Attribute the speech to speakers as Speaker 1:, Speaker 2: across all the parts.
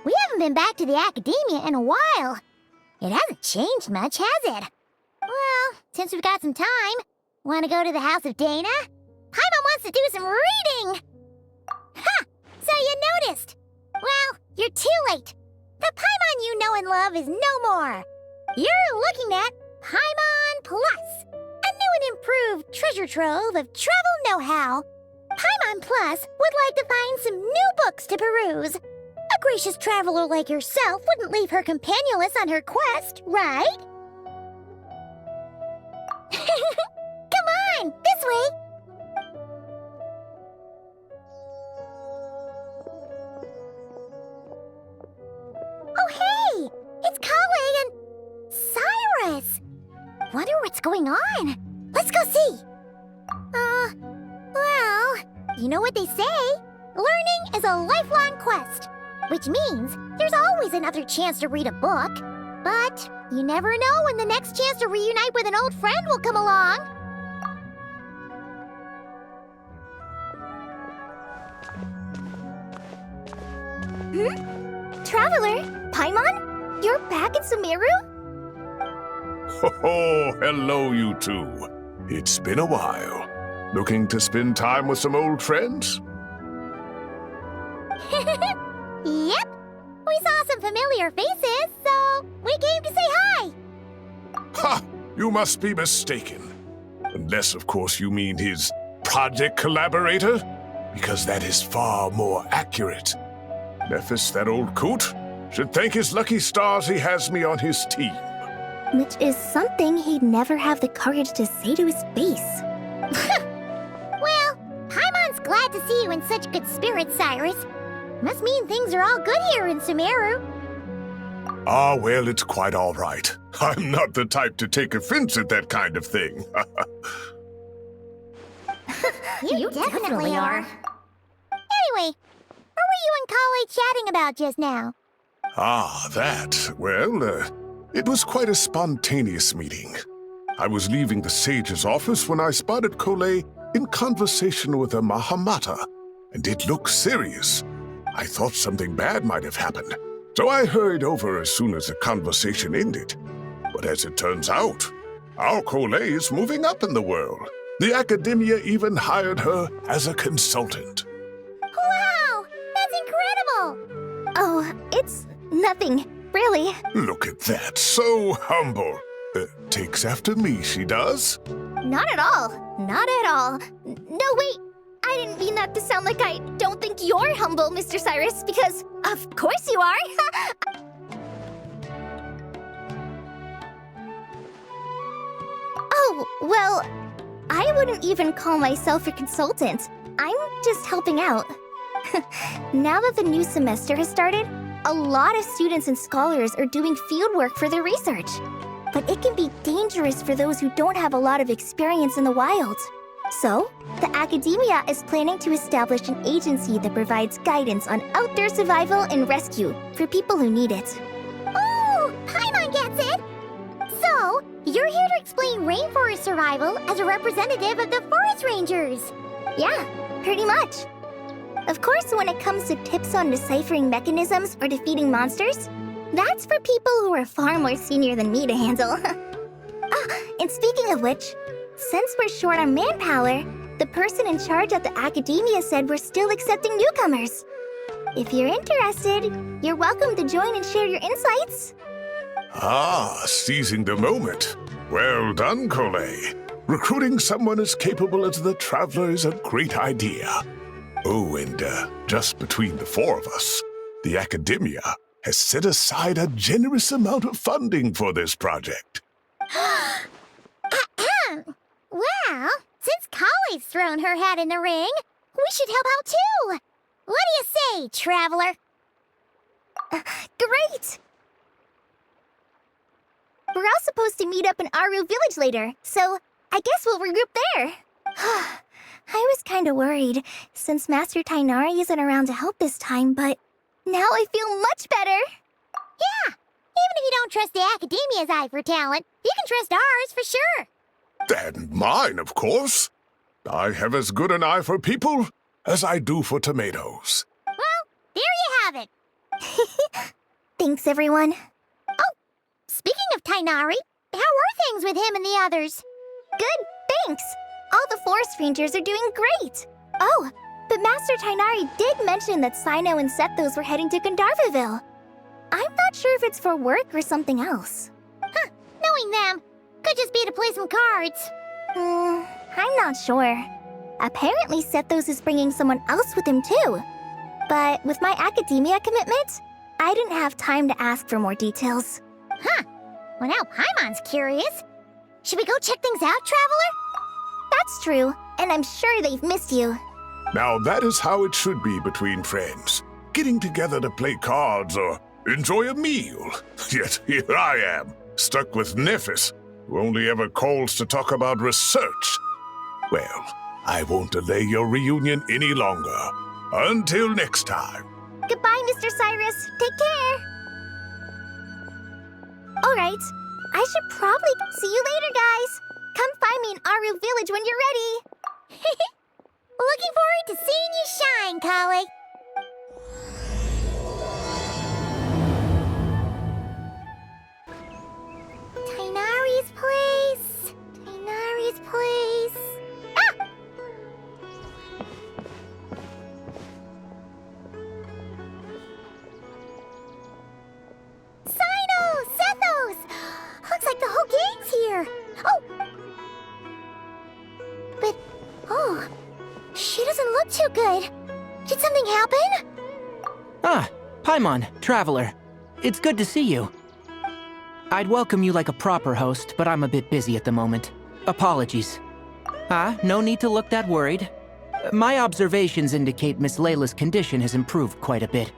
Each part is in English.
Speaker 1: We haven't been back to the academia in a while. It hasn't changed much, has it? Well, since we've got some time, want to go to the house of Dana? Paimon wants to do some reading! Ha! So you noticed! Well, you're too late. The Paimon you know and love is no more. You're looking at Paimon Plus, a new and improved treasure trove of travel know-how. Paimon Plus would like to find some new books to peruse. A gracious traveler like yourself wouldn't leave her companionless on her quest, right? Come on, this way! Oh, hey! It's Kale and Cyrus! Wonder what's going on. Let's go see! Well, you know what they say. Learning is a lifelong quest, which means there's always another chance to read a book. But you never know when the next chance to reunite with an old friend will come along.
Speaker 2: Traveler, Paimon? You're back in Sumeru?
Speaker 3: Oh, hello, you two. It's been a while. Looking to spend time with some old friends?
Speaker 1: Yep. We saw some familiar faces, so we came to say hi.
Speaker 3: Ha! You must be mistaken. Unless, of course, you mean his project collaborator, because that is far more accurate. Nephis, that old coot, should thank his lucky stars he has me on his team.
Speaker 2: Which is something he'd never have the courage to say to his face.
Speaker 1: Well, Paimon's glad to see you in such good spirits, Cyrus. Must mean things are all good here in Sumeru.
Speaker 3: Ah, well, it's quite all right. I'm not the type to take offense at that kind of thing.
Speaker 1: You definitely are. Anyway, what were you and Kale chatting about just now?
Speaker 3: Ah, that. Well, it was quite a spontaneous meeting. I was leaving the sage's office when I spotted Kale in conversation with a Mahamata, and it looked serious. I thought something bad might have happened, so I hurried over as soon as the conversation ended. But as it turns out, our Kale is moving up in the world. The academia even hired her as a consultant.
Speaker 1: Wow! That's incredible!
Speaker 2: Oh, it's nothing, really.
Speaker 3: Look at that, so humble. Takes after me, she does.
Speaker 2: Not at all. Not at all. No, wait. I didn't mean that to sound like I don't think you're humble, Mr. Cyrus, because of course you are. Oh, well, I wouldn't even call myself a consultant. I'm just helping out. Now that the new semester has started, a lot of students and scholars are doing fieldwork for their research. But it can be dangerous for those who don't have a lot of experience in the wild. So, the academia is planning to establish an agency that provides guidance on outdoor survival and rescue for people who need it.
Speaker 1: Oh, Paimon gets it! So, you're here to explain rainforest survival as a representative of the forest rangers.
Speaker 2: Yeah, pretty much. Of course, when it comes to tips on deciphering mechanisms or defeating monsters, that's for people who are far more senior than me to handle. And speaking of which, since we're short on manpower, the person in charge at the academia said we're still accepting newcomers. If you're interested, you're welcome to join and share your insights.
Speaker 3: Ah, seizing the moment. Well done, Kale. Recruiting someone as capable as the Traveler is a great idea. Oh, and just between the four of us, the academia has set aside a generous amount of funding for this project.
Speaker 1: Well, since Kale's thrown her hat in the ring, we should help out too. What do you say, Traveler?
Speaker 2: Great! We're all supposed to meet up in Aru Village later, so I guess we'll regroup there. I was kinda worried, since Master Tainari isn't around to help this time, but now I feel much better.
Speaker 1: Yeah, even if you don't trust the academia's eye for talent, you can trust ours for sure.
Speaker 3: And mine, of course. I have as good an eye for people as I do for tomatoes.
Speaker 1: Well, there you have it.
Speaker 2: Thanks, everyone.
Speaker 1: Speaking of Tainari, how are things with him and the others?
Speaker 2: Good, thanks. All the forest rangers are doing great. Oh, but Master Tainari did mention that Sino and Sethos were heading to Gandharvaville. I'm not sure if it's for work or something else.
Speaker 1: Knowing them, could just be to play some cards.
Speaker 2: I'm not sure. Apparently Sethos is bringing someone else with him too. But with my academia commitment, I didn't have time to ask for more details.
Speaker 1: Well, now Paimon's curious. Should we go check things out, Traveler?
Speaker 2: That's true, and I'm sure they've missed you.
Speaker 3: Now that is how it should be between friends. Getting together to play cards or enjoy a meal. Yet here I am, stuck with Nephis, who only ever calls to talk about research. Well, I won't delay your reunion any longer. Until next time.
Speaker 2: Goodbye, Mr. Cyrus. Take care. Alright, I should probably see you later, guys. Come find me in Aru Village when you're ready.
Speaker 1: Looking forward to seeing you shine, Kale. Tainari's place. Tainari's place. Ah! Sino! Sethos! Looks like the whole gang's here. She doesn't look too good. Did something happen?
Speaker 4: Ah, Paimon, Traveler. It's good to see you. I'd welcome you like a proper host, but I'm a bit busy at the moment. Apologies. No need to look that worried. My observations indicate Miss Layla's condition has improved quite a bit.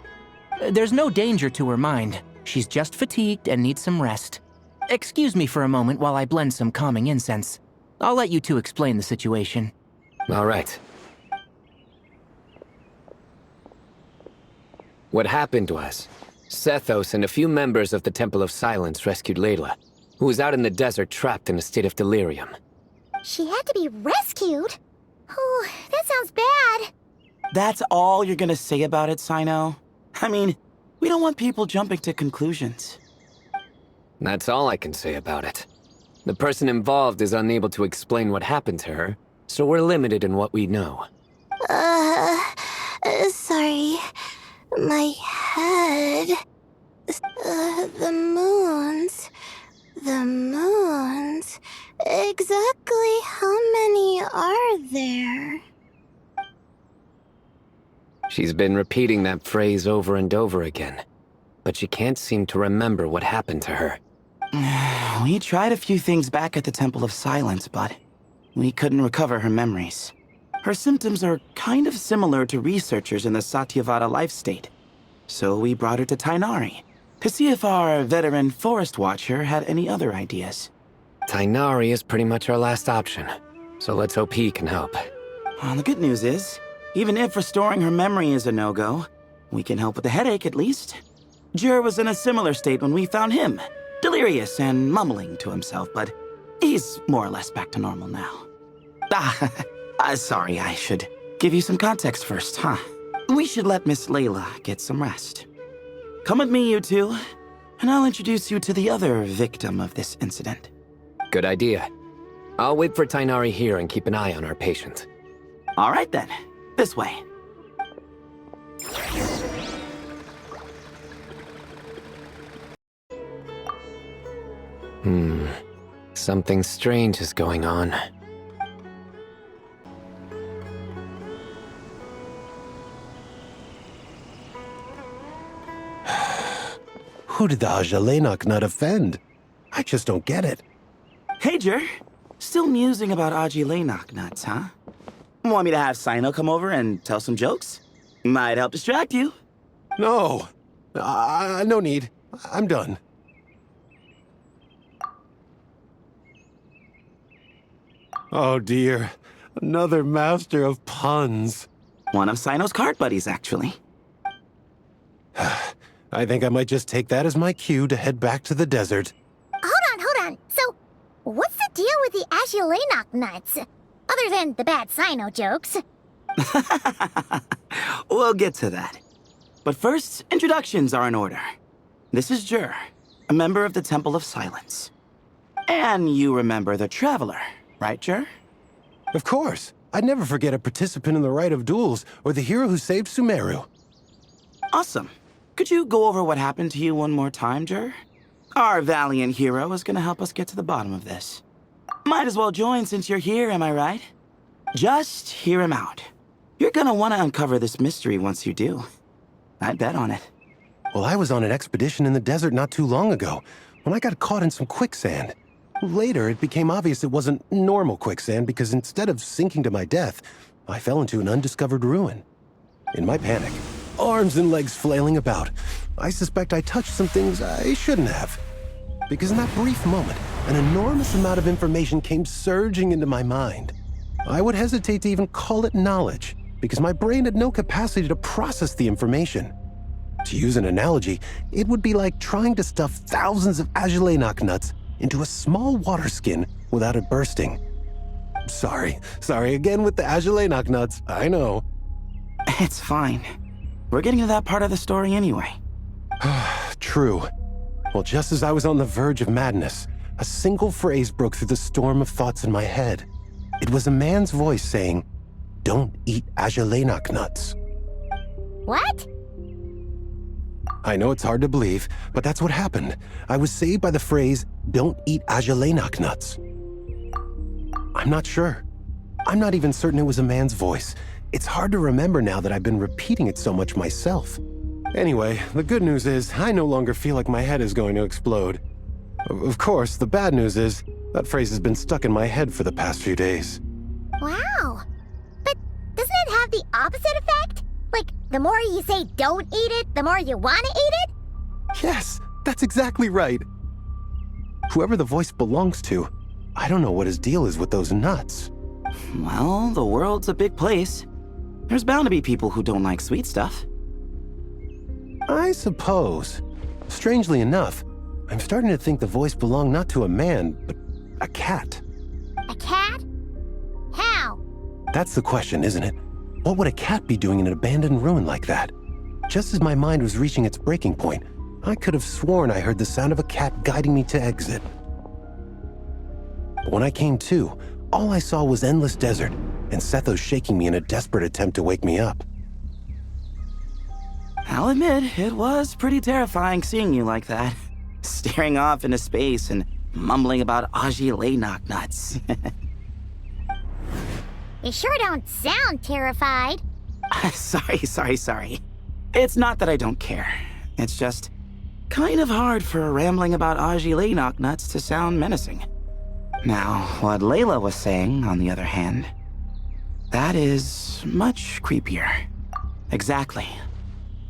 Speaker 4: There's no danger to her mind. She's just fatigued and needs some rest. Excuse me for a moment while I blend some calming incense. I'll let you two explain the situation.
Speaker 5: All right. What happened was, Sethos and a few members of the Temple of Silence rescued Layla, who was out in the desert trapped in a state of delirium.
Speaker 1: She had to be rescued? Oh, that sounds bad.
Speaker 6: That's all you're gonna say about it, Sino? I mean, we don't want people jumping to conclusions.
Speaker 5: That's all I can say about it. The person involved is unable to explain what happened to her, so we're limited in what we know.
Speaker 2: Sorry. My head. The moons. Exactly how many are there?
Speaker 5: She's been repeating that phrase over and over again, but she can't seem to remember what happened to her.
Speaker 6: We tried a few things back at the Temple of Silence, but we couldn't recover her memories. Her symptoms are kind of similar to researchers in the Satyavada life state. So we brought her to Tainari to see if our veteran forest watcher had any other ideas.
Speaker 5: Tainari is pretty much our last option, so let's hope he can help.
Speaker 6: The good news is, even if restoring her memory is a no-go, we can help with the headache at least. Jur was in a similar state when we found him, delirious and mumbling to himself, but he's more or less back to normal now. Sorry, I should give you some context first, huh? We should let Miss Layla get some rest. Come with me, you two, and I'll introduce you to the other victim of this incident.
Speaker 5: Good idea. I'll wait for Tainari here and keep an eye on our patient.
Speaker 6: All right then, this way.
Speaker 5: Something strange is going on.
Speaker 7: Who did the Ajalenok not offend? I just don't get it.
Speaker 6: Hey, Jur. Still musing about Aji nuts, huh? Want me to have Sino come over and tell some jokes? Might help distract you.
Speaker 7: No. No need. I'm done. Oh dear. Another master of puns.
Speaker 6: One of Sino's card buddies, actually.
Speaker 7: I think I might just take that as my cue to head back to the desert.
Speaker 1: Hold on. So, what's the deal with the Agilenok nuts? Other than the bad Sino jokes.
Speaker 6: We'll get to that. But first, introductions are in order. This is Jur, a member of the Temple of Silence. And you remember the Traveler, right, Jur?
Speaker 7: Of course. I'd never forget a participant in the Rite of Duels or the hero who saved Sumeru.
Speaker 6: Awesome. Could you go over what happened to you one more time, Jur? Our valiant hero is gonna help us get to the bottom of this. Might as well join since you're here, am I right? Just hear him out. You're gonna want to uncover this mystery once you do. I'd bet on it.
Speaker 7: Well, I was on an expedition in the desert not too long ago when I got caught in some quicksand. Later, it became obvious it wasn't normal quicksand because instead of sinking to my death, I fell into an undiscovered ruin. In my panic, arms and legs flailing about, I suspect I touched some things I shouldn't have. Because in that brief moment, an enormous amount of information came surging into my mind. I would hesitate to even call it knowledge, because my brain had no capacity to process the information. To use an analogy, it would be like trying to stuff thousands of Agelenok nuts into a small water skin without it bursting. Sorry again with the Agelenok nuts, I know.
Speaker 6: It's fine. We're getting to that part of the story anyway.
Speaker 7: True. Well, just as I was on the verge of madness, a single phrase broke through the storm of thoughts in my head. It was a man's voice saying, "Don't eat Agelenok nuts."
Speaker 1: What?
Speaker 7: I know it's hard to believe, but that's what happened. I was saved by the phrase, "Don't eat Agelenok nuts." I'm not sure. I'm not even certain it was a man's voice. It's hard to remember now that I've been repeating it so much myself. Anyway, the good news is I no longer feel like my head is going to explode. Of course, the bad news is that phrase has been stuck in my head for the past few days.
Speaker 1: Wow. But doesn't it have the opposite effect? Like, the more you say don't eat it, the more you want to eat it?
Speaker 7: Yes, that's exactly right. Whoever the voice belongs to, I don't know what his deal is with those nuts.
Speaker 6: Well, the world's a big place. There's bound to be people who don't like sweet stuff.
Speaker 7: I suppose. Strangely enough, I'm starting to think the voice belonged not to a man, but a cat.
Speaker 1: A cat? How?
Speaker 7: That's the question, isn't it? What would a cat be doing in an abandoned ruin like that? Just as my mind was reaching its breaking point, I could have sworn I heard the sound of a cat guiding me to exit. But when I came to, all I saw was endless desert, and Sethos shaking me in a desperate attempt to wake me up.
Speaker 6: I'll admit, it was pretty terrifying seeing you like that. Staring off into space and mumbling about Agelenok nuts.
Speaker 1: You sure don't sound terrified.
Speaker 6: Sorry. It's not that I don't care. It's just kind of hard for rambling about Agelenok nuts to sound menacing. Now, what Layla was saying, on the other hand, that is much creepier. Exactly.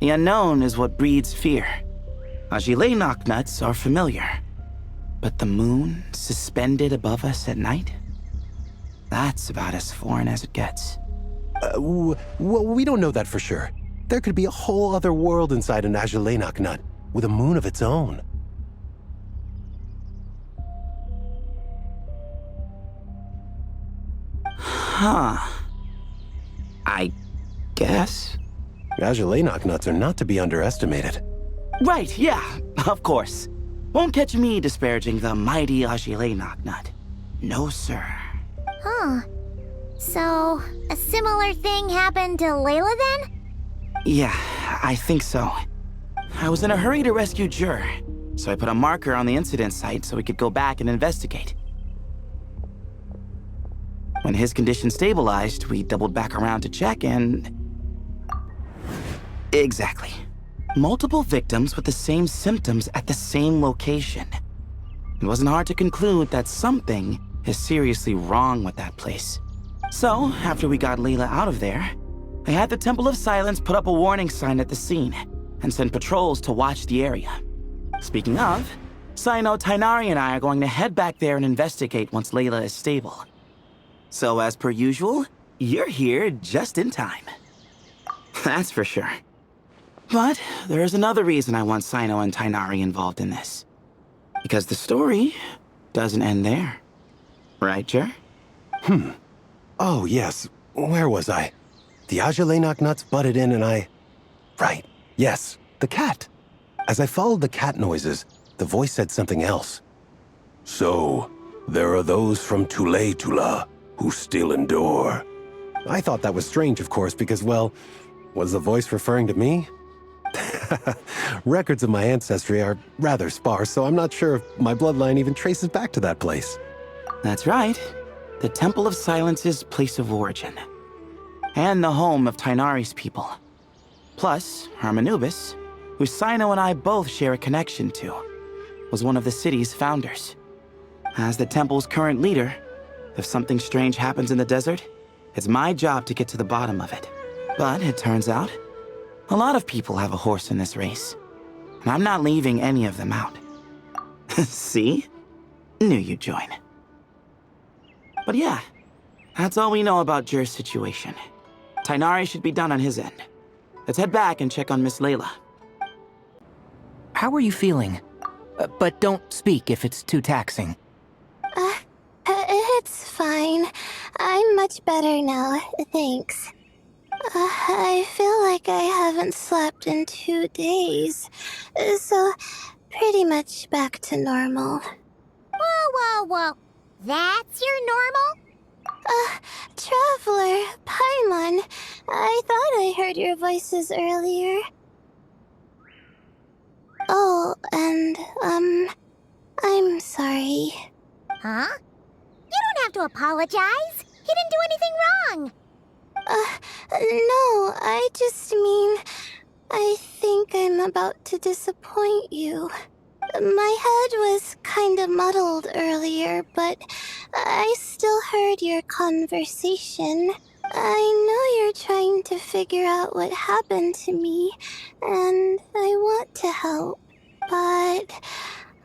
Speaker 6: The unknown is what breeds fear. Agelenok nuts are familiar. But the moon suspended above us at night? That's about as foreign as it gets.
Speaker 7: Well, we don't know that for sure. There could be a whole other world inside an Agelenok nut, with a moon of its own.
Speaker 6: Huh. I guess.
Speaker 7: Agelenok nuts are not to be underestimated.
Speaker 6: Right, yeah, of course. Won't catch me disparaging the mighty Agelenok nut. No, sir.
Speaker 1: Huh. So, a similar thing happened to Layla then?
Speaker 6: Yeah, I think so. I was in a hurry to rescue Jur, so I put a marker on the incident site so we could go back and investigate. When his condition stabilized, we doubled back around to check and... Exactly. Multiple victims with the same symptoms at the same location. It wasn't hard to conclude that something is seriously wrong with that place. So, after we got Layla out of there, I had the Temple of Silence put up a warning sign at the scene and send patrols to watch the area. Speaking of, Sino, Tainari, and I are going to head back there and investigate once Layla is stable. So, as per usual, you're here just in time. That's for sure. But there's another reason I want Sino and Tainari involved in this. Because the story doesn't end there. Right, Jer?
Speaker 7: Oh, yes. Where was I? The Agelenok nuts butted in and I... Right. Yes, the cat. As I followed the cat noises, the voice said something else.
Speaker 3: So, there are those from Tula who still endure.
Speaker 7: I thought that was strange, of course, because, well, was the voice referring to me? Records of my ancestry are rather sparse, so I'm not sure if my bloodline even traces back to that place.
Speaker 6: That's right. The Temple of Silence's place of origin. And the home of Tainari's people. Plus, Hermanubis, who Sino and I both share a connection to, was one of the city's founders. As the temple's current leader, if something strange happens in the desert, it's my job to get to the bottom of it. But it turns out, a lot of people have a horse in this race. And I'm not leaving any of them out. See? Knew you'd join. But yeah, that's all we know about Jur's situation. Tainari should be done on his end. Let's head back and check on Miss Layla.
Speaker 4: How are you feeling? But don't speak if it's too taxing.
Speaker 2: It's fine. I'm much better now, thanks. I feel like I haven't slept in 2 days, so pretty much back to normal.
Speaker 1: Whoa. That's your normal?
Speaker 2: Traveler, Paimon, I thought I heard your voices earlier. Oh, and, I'm sorry.
Speaker 1: Huh? You don't have to apologize. He didn't do anything wrong.
Speaker 2: No, I just mean, I think I'm about to disappoint you. My head was kinda muddled earlier, but I still heard your conversation. I know you're trying to figure out what happened to me, and I want to help, but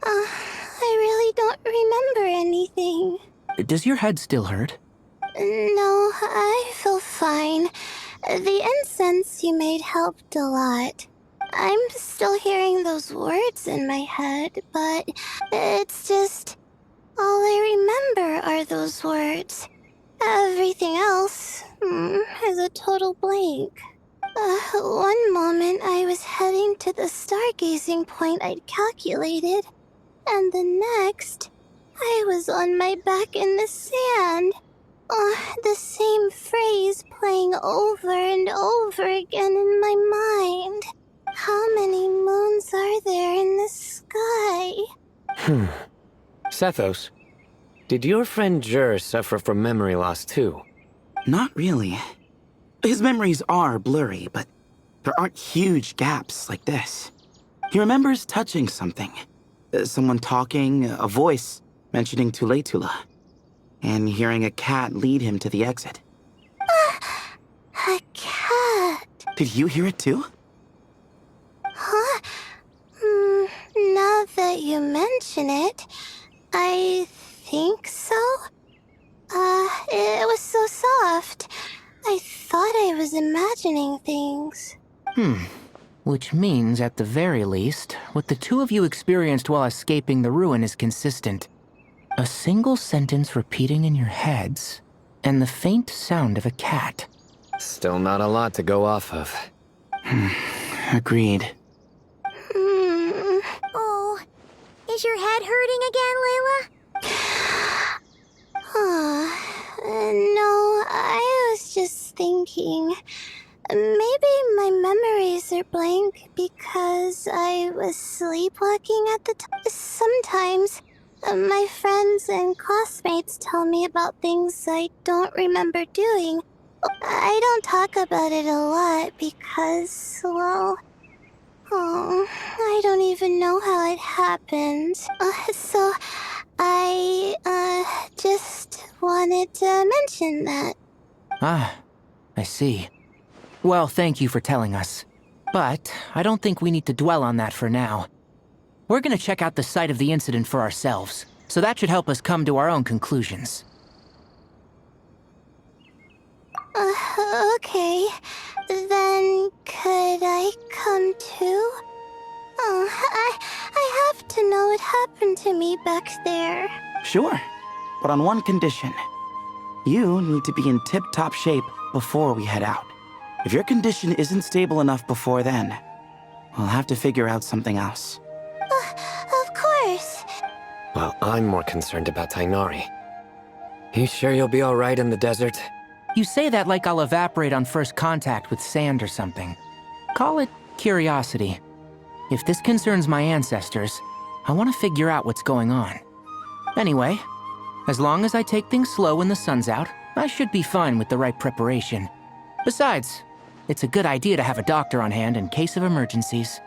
Speaker 2: I really don't remember anything.
Speaker 4: Does your head still hurt?
Speaker 2: No, I feel fine. The incense you made helped a lot. I'm still hearing those words in my head, but it's just... all I remember are those words. Everything else is a total blank. One moment I was heading to the stargazing point I'd calculated, and the next, I was on my back in the sand. The same phrase playing over and over again in my mind. How many moons are there in the sky?
Speaker 5: Sethos, did your friend Jur suffer from memory loss too?
Speaker 6: Not really. His memories are blurry, but there aren't huge gaps like this. He remembers touching something. Someone talking, a voice mentioning Tula, and hearing a cat lead him to the exit.
Speaker 2: A cat?
Speaker 6: Did you hear it too?
Speaker 2: Huh? Now that you mention it, I think so. It was so soft. I thought I was imagining things.
Speaker 4: Which means, at the very least, what the two of you experienced while escaping the ruin is consistent. A single sentence repeating in your heads, and the faint sound of a cat.
Speaker 5: Still not a lot to go off of.
Speaker 6: Agreed.
Speaker 1: Oh, is your head hurting again, Layla?
Speaker 2: No, I was just thinking. Maybe my memories are blank because I was sleepwalking at the time. Sometimes, my friends and classmates tell me about things I don't remember doing. I don't talk about it a lot because, well... I don't even know how it happened. So, I, just wanted to mention that.
Speaker 4: Ah, I see. Well, thank you for telling us. But I don't think we need to dwell on that for now. We're gonna check out the site of the incident for ourselves, so that should help us come to our own conclusions.
Speaker 2: Okay. Then could I come too? I have to know what happened to me back there.
Speaker 6: Sure, but on one condition. You need to be in tip-top shape before we head out. If your condition isn't stable enough before then, We'll have to figure out something else.
Speaker 2: Of course.
Speaker 5: Well, I'm more concerned about Tainari. You sure you'll be alright in the desert?
Speaker 4: You say that like I'll evaporate on first contact with sand or something. Call it curiosity. If this concerns my ancestors, I want to figure out what's going on. Anyway, as long as I take things slow when the sun's out, I should be fine with the right preparation. Besides, it's a good idea to have a doctor on hand in case of emergencies.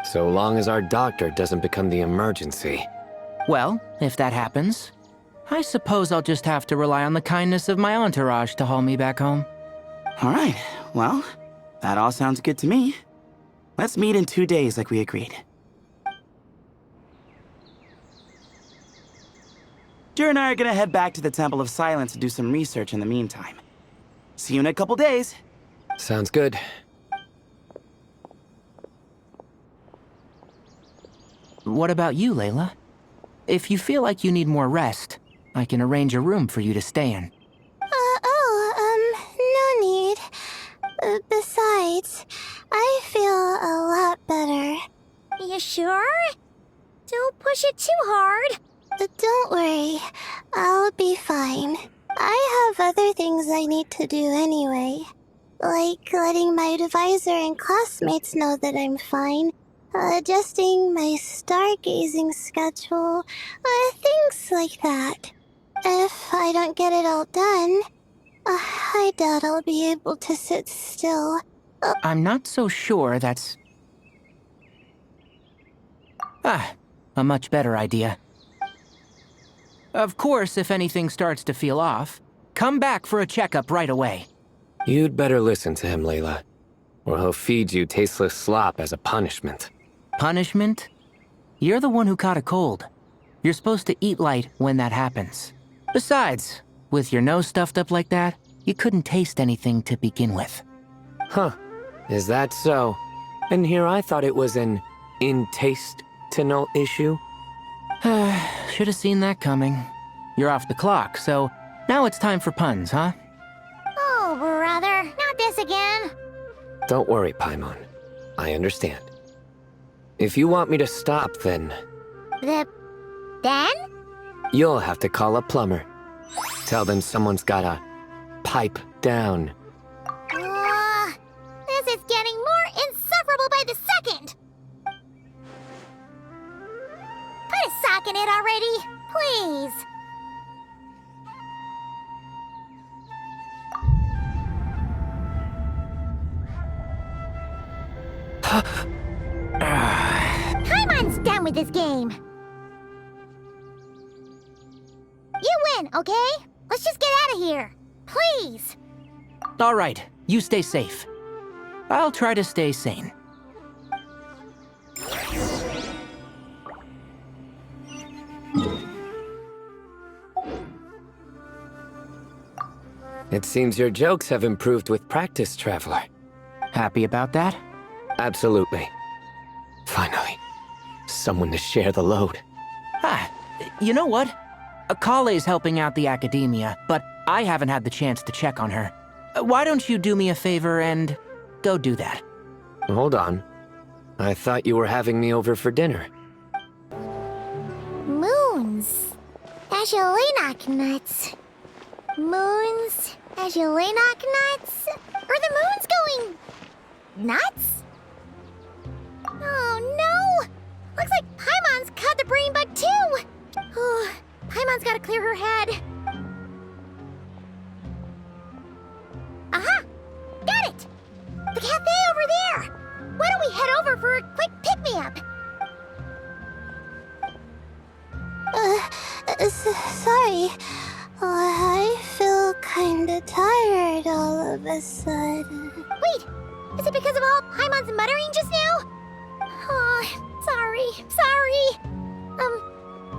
Speaker 5: So long as our doctor doesn't become the emergency.
Speaker 4: Well, if that happens, I suppose I'll just have to rely on the kindness of my entourage to haul me back home.
Speaker 6: All right, well, that all sounds good to me. Let's meet in 2 days like we agreed. Jer and I are gonna head back to the Temple of Silence to do some research in the meantime. See you in a couple days.
Speaker 5: Sounds good.
Speaker 4: What about you, Layla? If you feel like you need more rest, I can arrange a room for you to stay in.
Speaker 2: No need. Besides, I feel a lot better.
Speaker 1: You sure? Don't push it too hard.
Speaker 2: Don't worry, I'll be fine. I have other things I need to do anyway. Like letting my advisor and classmates know that I'm fine. Adjusting my stargazing schedule. Things like that. If I don't get it all done, I doubt I'll be able to sit still.
Speaker 4: I'm not so sure that's... a much better idea. Of course, if anything starts to feel off, come back for a checkup right away.
Speaker 5: You'd better listen to him, Layla, or he'll feed you tasteless slop as a punishment.
Speaker 4: Punishment? You're the one who caught a cold. You're supposed to eat light when that happens. Besides, with your nose stuffed up like that, you couldn't taste anything to begin with.
Speaker 5: Huh. Is that so? And here I thought it was an in-taste-to-know issue.
Speaker 4: Should have seen that coming. You're off the clock, so now it's time for puns, huh?
Speaker 1: Oh, brother, not this again.
Speaker 5: Don't worry, Paimon. I understand. If you want me to stop, then
Speaker 1: Then?
Speaker 5: you'll have to call a plumber. Tell them someone's gotta pipe down.
Speaker 1: This is getting more insufferable by the second. Put a sock in it already, please. Paimon's done with this game. You win, okay? Let's just get out of here. Please.
Speaker 4: All right, you stay safe. I'll try to stay sane.
Speaker 5: It seems your jokes have improved with practice, Traveler.
Speaker 4: Happy about that?
Speaker 5: Absolutely. Finally, someone to share the load.
Speaker 4: You know what? Kale's helping out the academia, but I haven't had the chance to check on her. Why don't you do me a favor and go do that?
Speaker 5: Hold on. I thought you were having me over for dinner.
Speaker 1: Moons. Ashalenak nuts. Moons. Ashalenak nuts. Are the moons going nuts? Oh no! Looks like Paimon's caught the brain bug too! Oh, Paimon's gotta clear her head. Aha! Got it! The cafe over there! Why don't we head over for a quick pick-me-up?
Speaker 2: Sorry. I feel kinda tired all of a sudden.
Speaker 1: Wait! Is it because of all Paimon's muttering just now? Oh, sorry.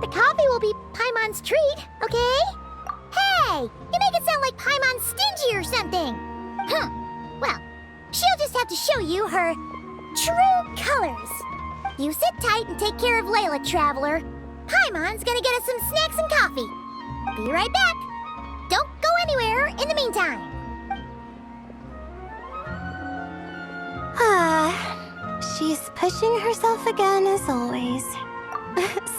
Speaker 1: The coffee will be Paimon's treat, okay? Hey! You make it sound like Paimon's stingy or something! Huh. Well, she'll just have to show you her true colors. You sit tight and take care of Layla, Traveler. Paimon's gonna get us some snacks and coffee. Be right back. Don't go anywhere in the meantime.
Speaker 2: She's pushing herself again as always.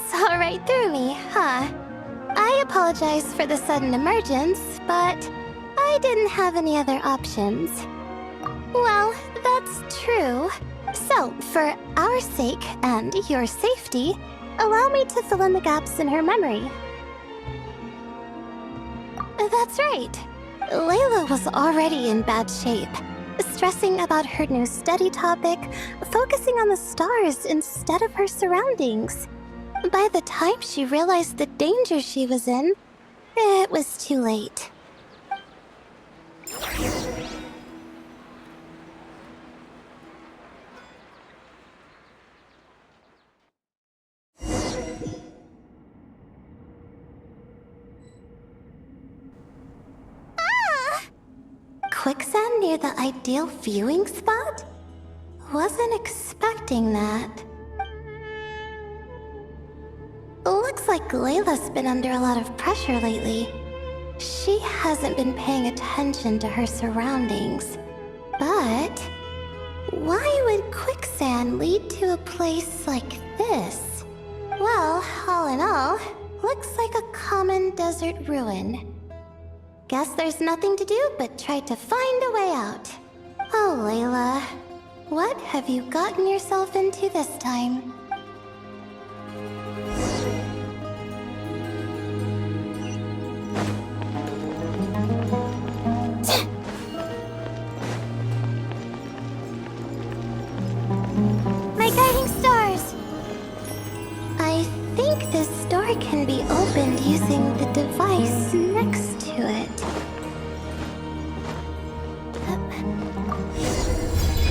Speaker 2: Saw right through me, huh? I apologize for the sudden emergence, but I didn't have any other options. Well, that's true. So, for our sake and your safety, allow me to fill in the gaps in her memory. That's right. Layla was already in bad shape, stressing about her new study topic, focusing on the stars instead of her surroundings. By the time she realized the danger she was in, it was too late. Quicksand near the ideal viewing spot? Wasn't expecting that. Looks like Layla's been under a lot of pressure lately. She hasn't been paying attention to her surroundings. But why would quicksand lead to a place like this? Well, all in all, looks like a common desert ruin. Guess there's nothing to do but try to find a way out. Oh, Layla, what have you gotten yourself into this time?
Speaker 1: My guiding stars!
Speaker 2: I think this door can be opened using the device next to it.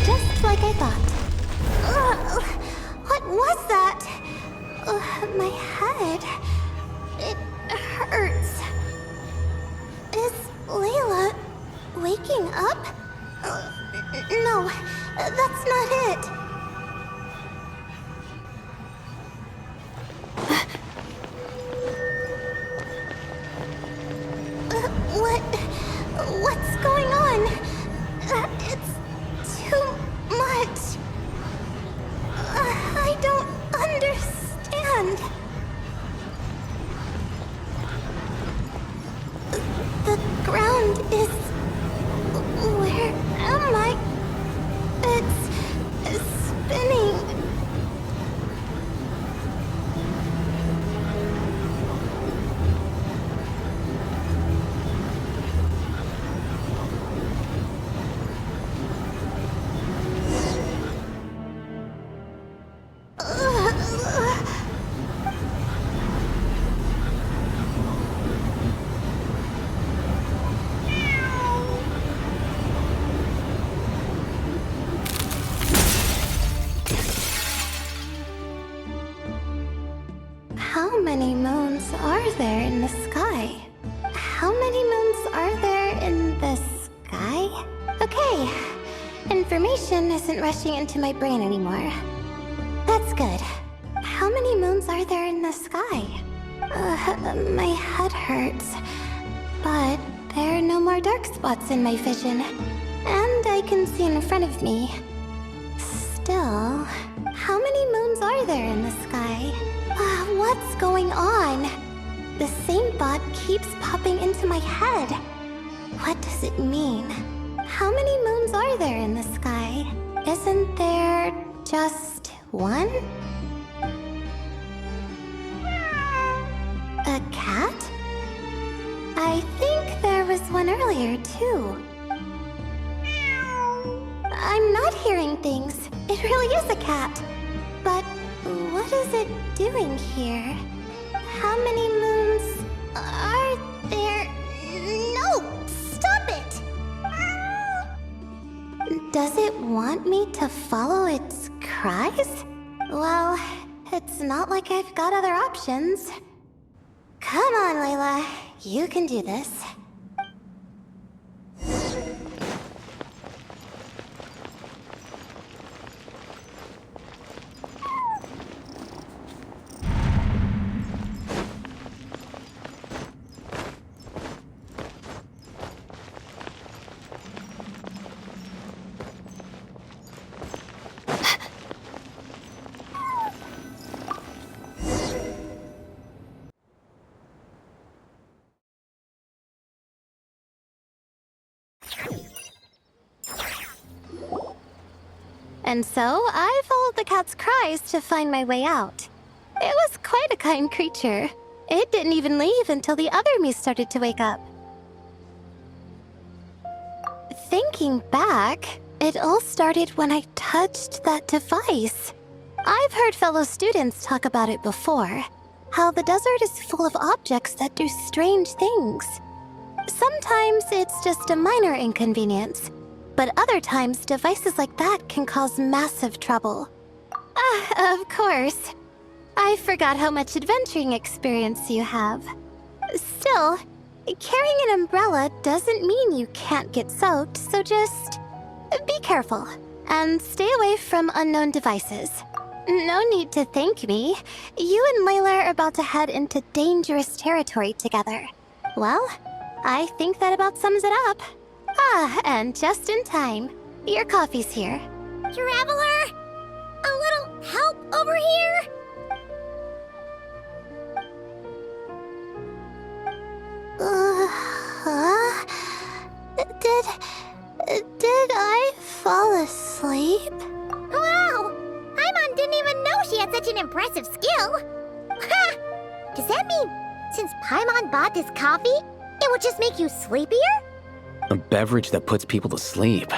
Speaker 2: Just like I thought. Ugh, what was that? My head. It hurts. Is Layla waking up? No, that's not it. What's going on? It's too much. I don't understand. The ground is... Where am I? It's spinning. How many moons are there in the sky? How many moons are there in the sky? Okay, information isn't rushing into my brain anymore. That's good. How many moons are there in the sky? My head hurts, but there are no more dark spots in my vision, and I can see in front of me. Still, how many moons are there in the sky? What's going on? The same thought keeps popping into my head. What does it mean? How many moons are there in the sky? Isn't there just one? A cat? I think there was one earlier, too. I'm not hearing things. It really is a cat. But what is it doing here? How many moons are there? No! Stop it! Does it want me to follow its cries? Well, it's not like I've got other options. Come on, Layla. You can do this.
Speaker 8: And so I followed the cat's cries to find my way out. It was quite a kind creature. It didn't even leave until the other me started to wake up. Thinking back, it all started when I touched that device. I've heard fellow students talk about it before. How the desert is full of objects that do strange things. Sometimes it's just a minor inconvenience, but other times devices like that can cause massive trouble. Of course. I forgot how much adventuring experience you have. Still, carrying an umbrella doesn't mean you can't get soaked, so just be careful and stay away from unknown devices. No need to thank me. You and Layla are about to head into dangerous territory together. Well, I think that about sums it up. And just in time. Your coffee's here.
Speaker 1: Traveler? A little help over here?
Speaker 8: Did I fall asleep?
Speaker 1: Wow! Paimon didn't even know she had such an impressive skill. Ha! Does that mean since Paimon bought this coffee, it would just make you sleepier?
Speaker 9: A beverage that puts people to sleep.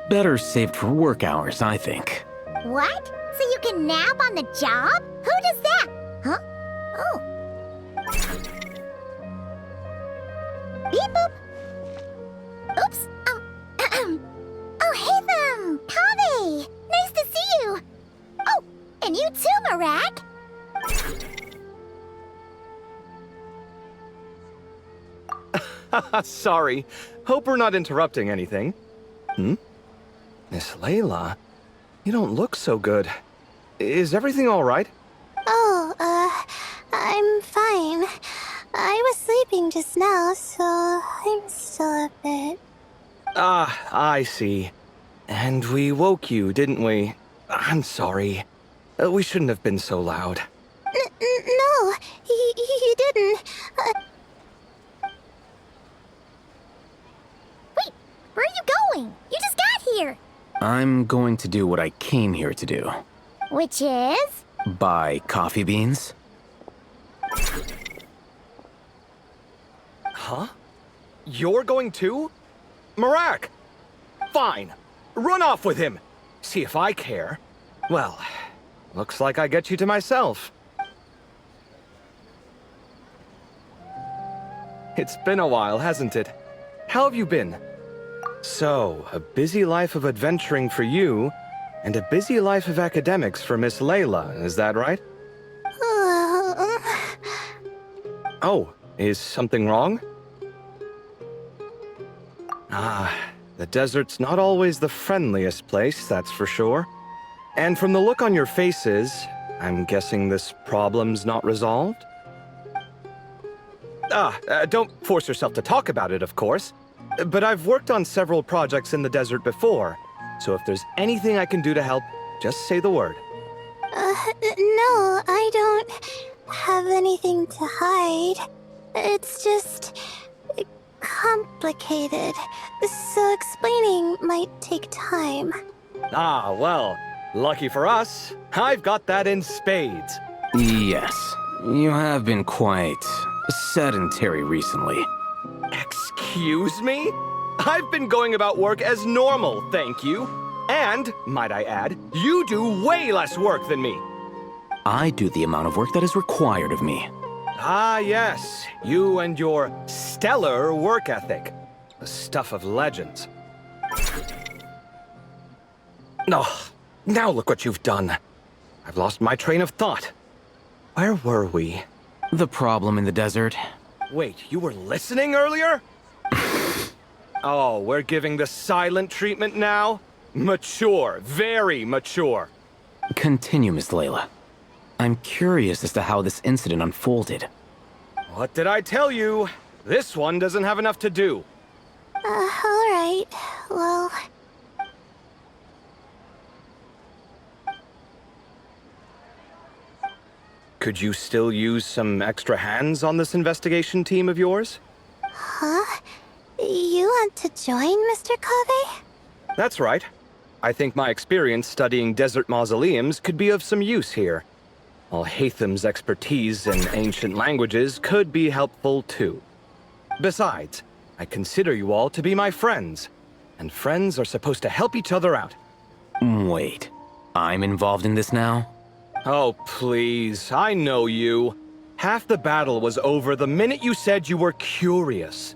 Speaker 9: Better saved for work hours, I think.
Speaker 1: What? So you can nap on the job? Who does that? Huh? Oh. Beep boop. Oops. Oh, hey them! Kaveh! Nice to see you! Oh, and you too, Marak!
Speaker 10: Sorry. Hope we're not interrupting anything. Miss Layla, you don't look so good. Is everything all right?
Speaker 8: I'm fine. I was sleeping just now, so I'm still a bit...
Speaker 10: I see. And we woke you, didn't we? I'm sorry. We shouldn't have been so loud.
Speaker 8: No, you didn't.
Speaker 1: Wait, where are you going? You just got here!
Speaker 9: I'm going to do what I came here to do.
Speaker 1: Which is?
Speaker 9: Buy coffee beans.
Speaker 10: Huh? You're going too? Marak! Fine. Run off with him. See if I care. Well, looks like I get you to myself. It's been a while, hasn't it? How have you been? So, a busy life of adventuring for you, and a busy life of academics for Miss Layla, is that right? Oh, is something wrong? The desert's not always the friendliest place, that's for sure. And from the look on your faces, I'm guessing this problem's not resolved? Don't force yourself to talk about it, of course. But I've worked on several projects in the desert before, so if there's anything I can do to help, just say the word.
Speaker 8: No, I don't have anything to hide. It's just... complicated, so explaining might take time.
Speaker 10: Well, lucky for us, I've got that in spades.
Speaker 9: Yes, you have been quite sedentary recently.
Speaker 10: Excuse me? I've been going about work as normal, thank you. And, might I add, you do way less work than me.
Speaker 9: I do the amount of work that is required of me.
Speaker 10: Yes, you and your stellar work ethic. The stuff of legends. Now look what you've done. I've lost my train of thought. Where were we?
Speaker 9: The problem in the desert.
Speaker 10: Wait, you were listening earlier? Oh, we're giving the silent treatment now? Mature, very mature.
Speaker 9: Continue, Miss Layla. I'm curious as to how this incident unfolded.
Speaker 10: What did I tell you? This one doesn't have enough to do.
Speaker 8: Alright, well...
Speaker 10: Could you still use some extra hands on this investigation team of yours?
Speaker 8: Huh? You want to join, Mr. Kaveh?
Speaker 10: That's right. I think my experience studying desert mausoleums could be of some use here. Alhatham's expertise in ancient languages could be helpful too. Besides, I consider you all to be my friends, and friends are supposed to help each other out.
Speaker 9: Wait, I'm involved in this now?
Speaker 10: Oh, please, I know you. Half the battle was over the minute you said you were curious.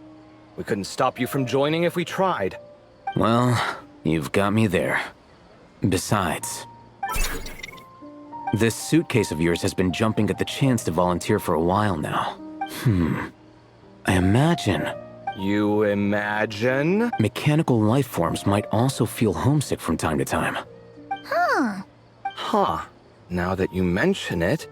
Speaker 10: We couldn't stop you from joining if we tried.
Speaker 9: Well, you've got me there. Besides, this suitcase of yours has been jumping at the chance to volunteer for a while now. I imagine
Speaker 10: You imagine?
Speaker 9: mechanical life forms might also feel homesick from time to time.
Speaker 10: Huh. Now that you mention it,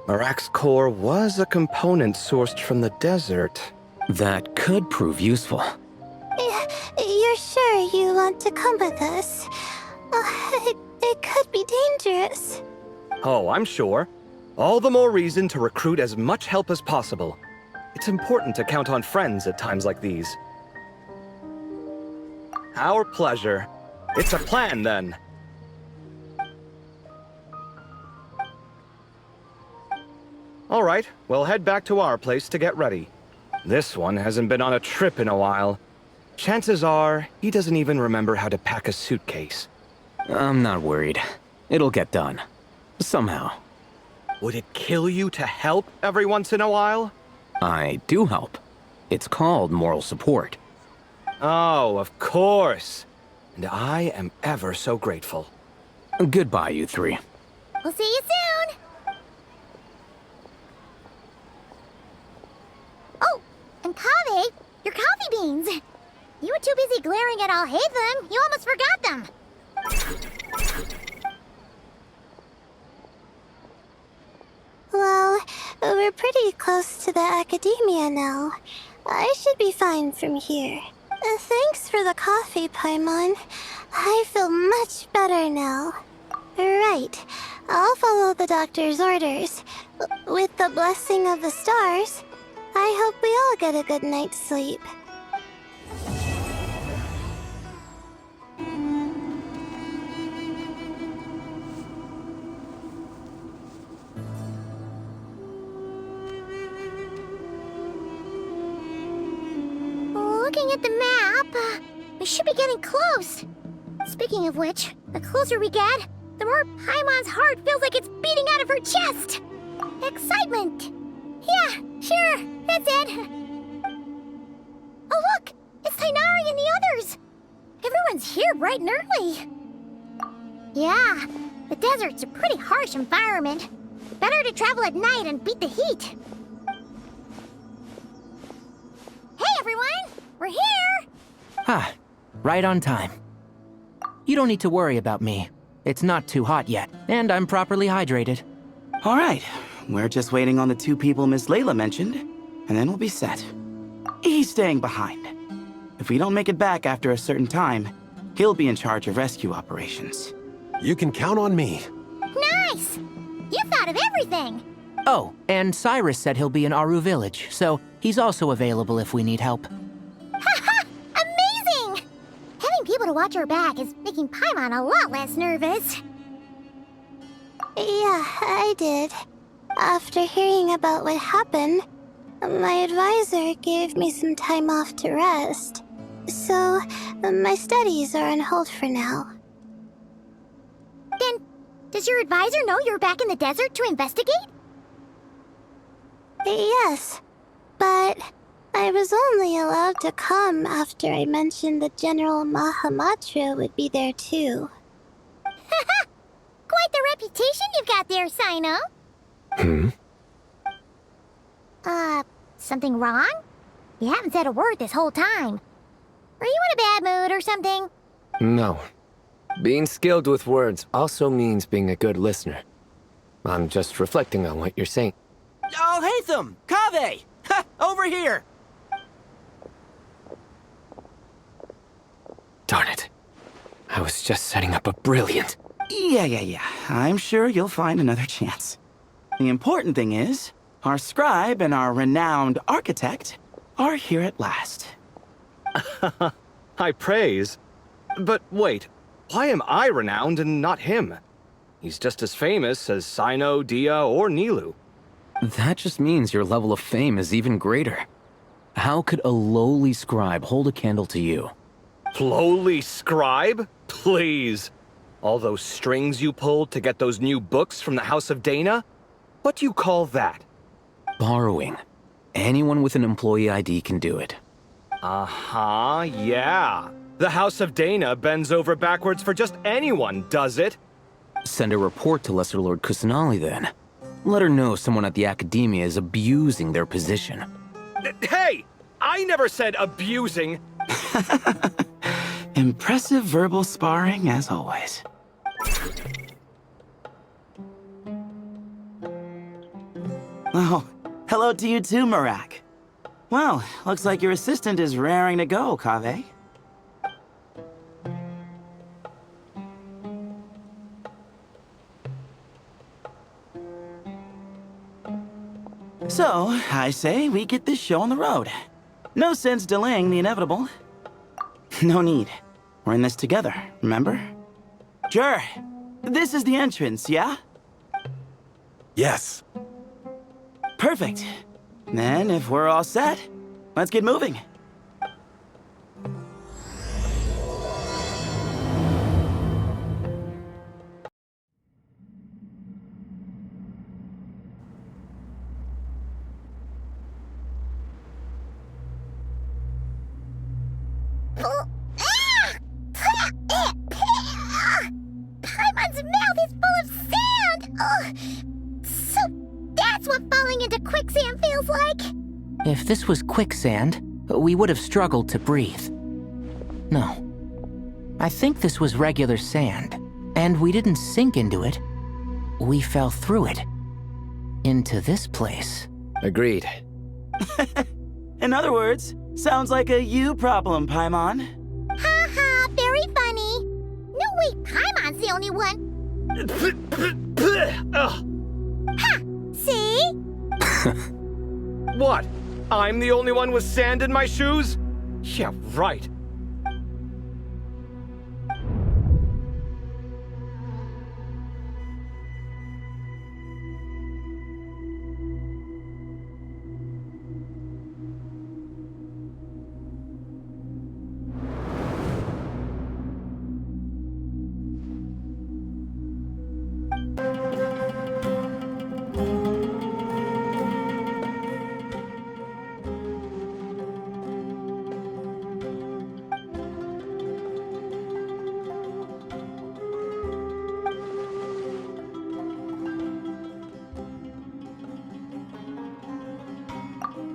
Speaker 10: Marak's core was a component sourced from the desert.
Speaker 9: That could prove useful.
Speaker 8: You're sure you want to come with us? It could be dangerous.
Speaker 10: Oh, I'm sure. All the more reason to recruit as much help as possible. It's important to count on friends at times like these. Our pleasure. It's a plan, then. All right, we'll head back to our place to get ready. This one hasn't been on a trip in a while. Chances are, he doesn't even remember how to pack a suitcase.
Speaker 9: I'm not worried. It'll get done. Somehow.
Speaker 10: Would it kill you to help every once in a while?
Speaker 9: I do help. It's called moral support.
Speaker 10: Oh, of course. And I am ever so grateful.
Speaker 9: Goodbye, you three.
Speaker 1: We'll see you soon! Oh, and Kaveh, your coffee beans! You were too busy glaring at Alhaitham, you almost forgot them!
Speaker 8: Well, we're pretty close to the academia now. I should be fine from here. Thanks for the coffee, Paimon. I feel much better now. Right. I'll follow the doctor's orders. With the blessing of the stars, I hope we all get a good night's sleep.
Speaker 1: Looking at the map, we should be getting close. Speaking of which, the closer we get, the more Paimon's heart feels like it's beating out of her chest. Excitement. Yeah, sure, that's it. Oh look, it's Tainari and the others. Everyone's here bright and early. Yeah, the desert's a pretty harsh environment. Better to travel at night and beat the heat. Hey everyone! We're here!
Speaker 4: Ah, right on time. You don't need to worry about me. It's not too hot yet, and I'm properly hydrated.
Speaker 6: All right, we're just waiting on the two people Miss Layla mentioned, and then we'll be set. He's staying behind. If we don't make it back after a certain time, he'll be in charge of rescue operations.
Speaker 7: You can count on me.
Speaker 1: Nice! You thought of everything!
Speaker 4: Oh, and Cyrus said he'll be in Aru Village, so he's also available if we need help.
Speaker 1: Haha! Amazing! Having people to watch our back is making Paimon a lot less nervous.
Speaker 8: Yeah, I did. After hearing about what happened, my advisor gave me some time off to rest. So, my studies are on hold for now.
Speaker 1: Then, does your advisor know you're back in the desert to investigate?
Speaker 8: Yes, but I was only allowed to come after I mentioned that General Mahamatra would be there too.
Speaker 1: Haha! Quite the reputation you've got there, Sino. Something wrong? You haven't said a word this whole time. Are you in a bad mood or something?
Speaker 5: No. Being skilled with words also means being a good listener. I'm just reflecting on what you're saying.
Speaker 6: Oh, Hatham! Kaveh! Ha! Over here!
Speaker 5: Darn it. I was just setting up a brilliant...
Speaker 6: Yeah. I'm sure you'll find another chance. The important thing is, our scribe and our renowned architect are here at last.
Speaker 10: High praise. But wait, Why am I renowned and not him? He's just as famous as Sino, Dia, or Nilu.
Speaker 9: That just means your level of fame is even greater. How could a lowly scribe hold a candle to you?
Speaker 10: Lowly scribe? Please. All those strings you pulled to get those new books from the House of Dana? What do you call that?
Speaker 9: Borrowing. Anyone with an employee ID can do it.
Speaker 10: Uh-huh, yeah. The House of Dana bends over backwards for just anyone, does it?
Speaker 9: Send a report to Lesser Lord Kusanali then. Let her know someone at the Academia is abusing their position.
Speaker 10: Hey! I never said abusing!
Speaker 6: Impressive verbal sparring, as always. Oh, hello to you too, Marak. Well, looks like your assistant is raring to go, Kaveh. So, I say we get this show on the road. No sense delaying the inevitable. No need. We're in this together, remember? Sure. This is the entrance, yeah?
Speaker 7: Yes.
Speaker 6: Perfect. Then, if we're all set, let's get moving.
Speaker 1: Paimon's mouth is full of sand! Ugh. So that's what falling into quicksand feels like?
Speaker 4: If this was quicksand, we would have struggled to breathe. No. I think this was regular sand, and we didn't sink into it. We fell through it. Into this place.
Speaker 5: Agreed.
Speaker 6: In other words, sounds like a you problem, Paimon.
Speaker 1: Ha ha, very funny. No wait, Paimon's the only one. Ha! See?
Speaker 10: What? I'm the only one with sand in my shoes? Yeah, right.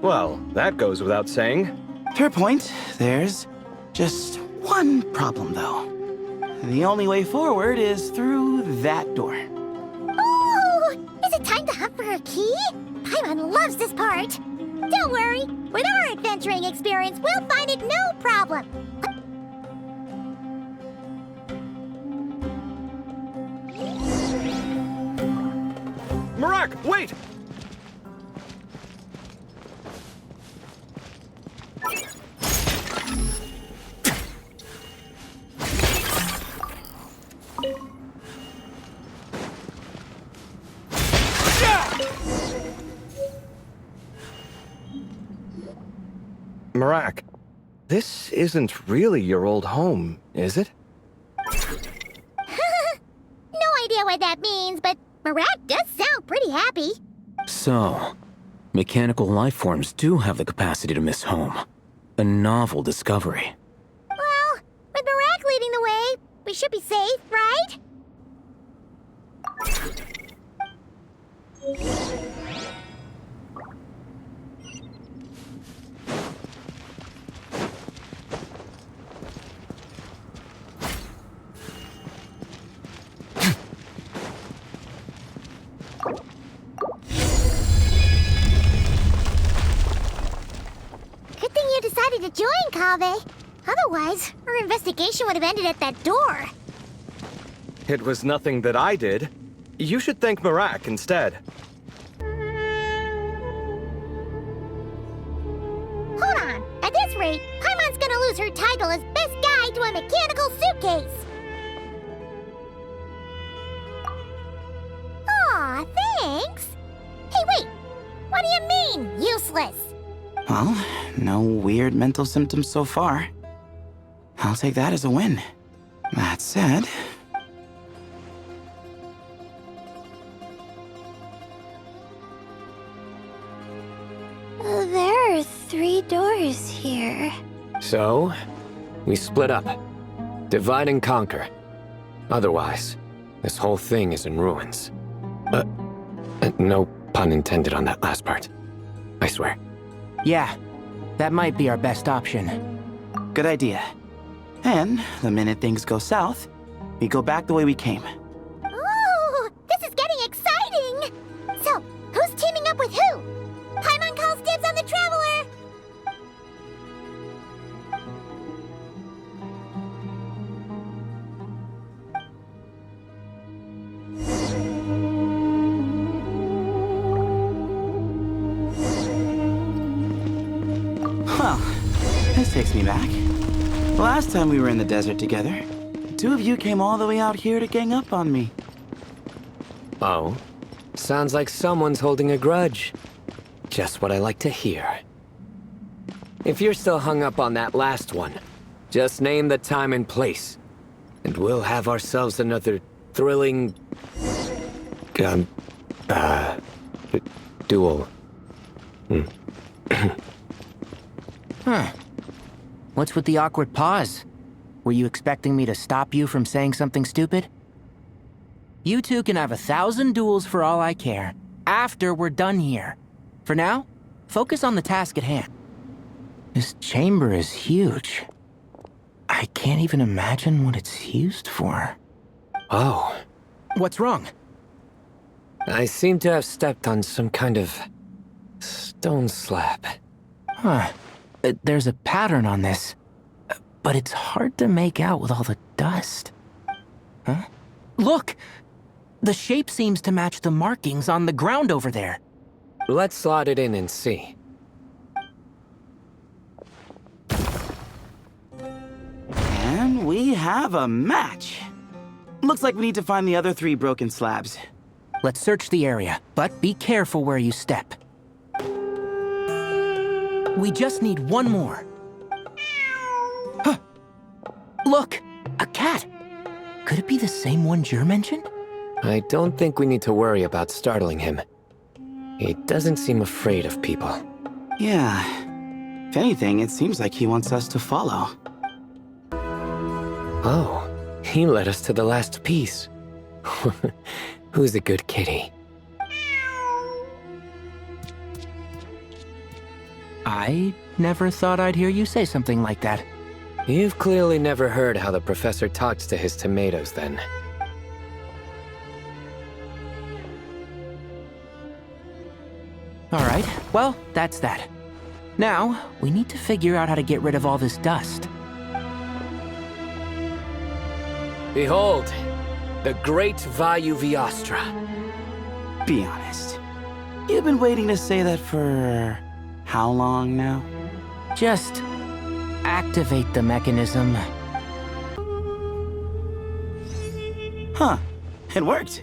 Speaker 10: Well, that goes without saying.
Speaker 6: Fair point. There's just one problem, though. The only way forward is through that door.
Speaker 1: Ooh! Is it time to hunt for a key? Paimon loves this part. Don't worry. With our adventuring experience, we'll find it no problem.
Speaker 10: Marak, wait! Marak, this isn't really your old home, is it?
Speaker 1: No idea what that means, but Marak does sound pretty happy.
Speaker 9: So, mechanical life forms do have the capacity to miss home. A novel discovery.
Speaker 1: Well, with Marak leading the way, we should be safe, right? Good thing you decided to join, Kaveh. Otherwise, our investigation would have ended at that door.
Speaker 10: It was nothing that I did. You should thank Marak instead.
Speaker 1: Hold on. At this rate, Paimon's gonna lose her title as best guide to a mechanical suitcase. useless.
Speaker 6: Well, no weird mental symptoms so far. I'll take that as a win. That said...
Speaker 8: There are 3 doors here.
Speaker 5: So, we split up. Divide and conquer. Otherwise, this whole thing is in ruins. No pun intended on that last part. I swear.
Speaker 4: Yeah, that might be our best option.
Speaker 6: Good idea. And the minute things go south, we go back the way we came.
Speaker 1: Ooh, this is getting exciting! So, who's teaming up with who? Paimon calls dibs on the Traveler!
Speaker 6: Well, this takes me back. Last time we were in the desert together, the 2 of you came all the way out here to gang up on me.
Speaker 5: Oh? Sounds like someone's holding a grudge. Just what I like to hear. If you're still hung up on that last one, just name the time and place. And we'll have ourselves another thrilling... duel.
Speaker 4: Huh. What's with the awkward pause? Were you expecting me to stop you from saying something stupid? You two can have 1,000 duels for all I care, after we're done here. For now, focus on the task at hand. This chamber is huge. I can't even imagine what it's used for.
Speaker 5: Oh.
Speaker 4: What's wrong?
Speaker 5: I seem to have stepped on some kind of... stone slab.
Speaker 4: Huh. There's a pattern on this, but it's hard to make out with all the dust. Huh? Look! The shape seems to match the markings on the ground over there.
Speaker 5: Let's slot it in and see.
Speaker 6: And we have a match. Looks like we need to find the other 3 broken slabs.
Speaker 4: Let's search the area, but be careful where you step. We just need one more. Huh. Look! A cat! Could it be the same one Jer mentioned?
Speaker 5: I don't think we need to worry about startling him. He doesn't seem afraid of people.
Speaker 6: Yeah. If anything, it seems like he wants us to follow.
Speaker 5: Oh, he led us to the last piece. Who's a good kitty?
Speaker 4: I never thought I'd hear you say something like that.
Speaker 5: You've clearly never heard how the professor talks to his tomatoes, then.
Speaker 4: All right, well, that's that. Now, we need to figure out how to get rid of all this dust.
Speaker 5: Behold, the great Vayu Viastra.
Speaker 6: Be honest. You've been waiting to say that for... how long now?
Speaker 4: Just activate the mechanism.
Speaker 6: Huh. It worked.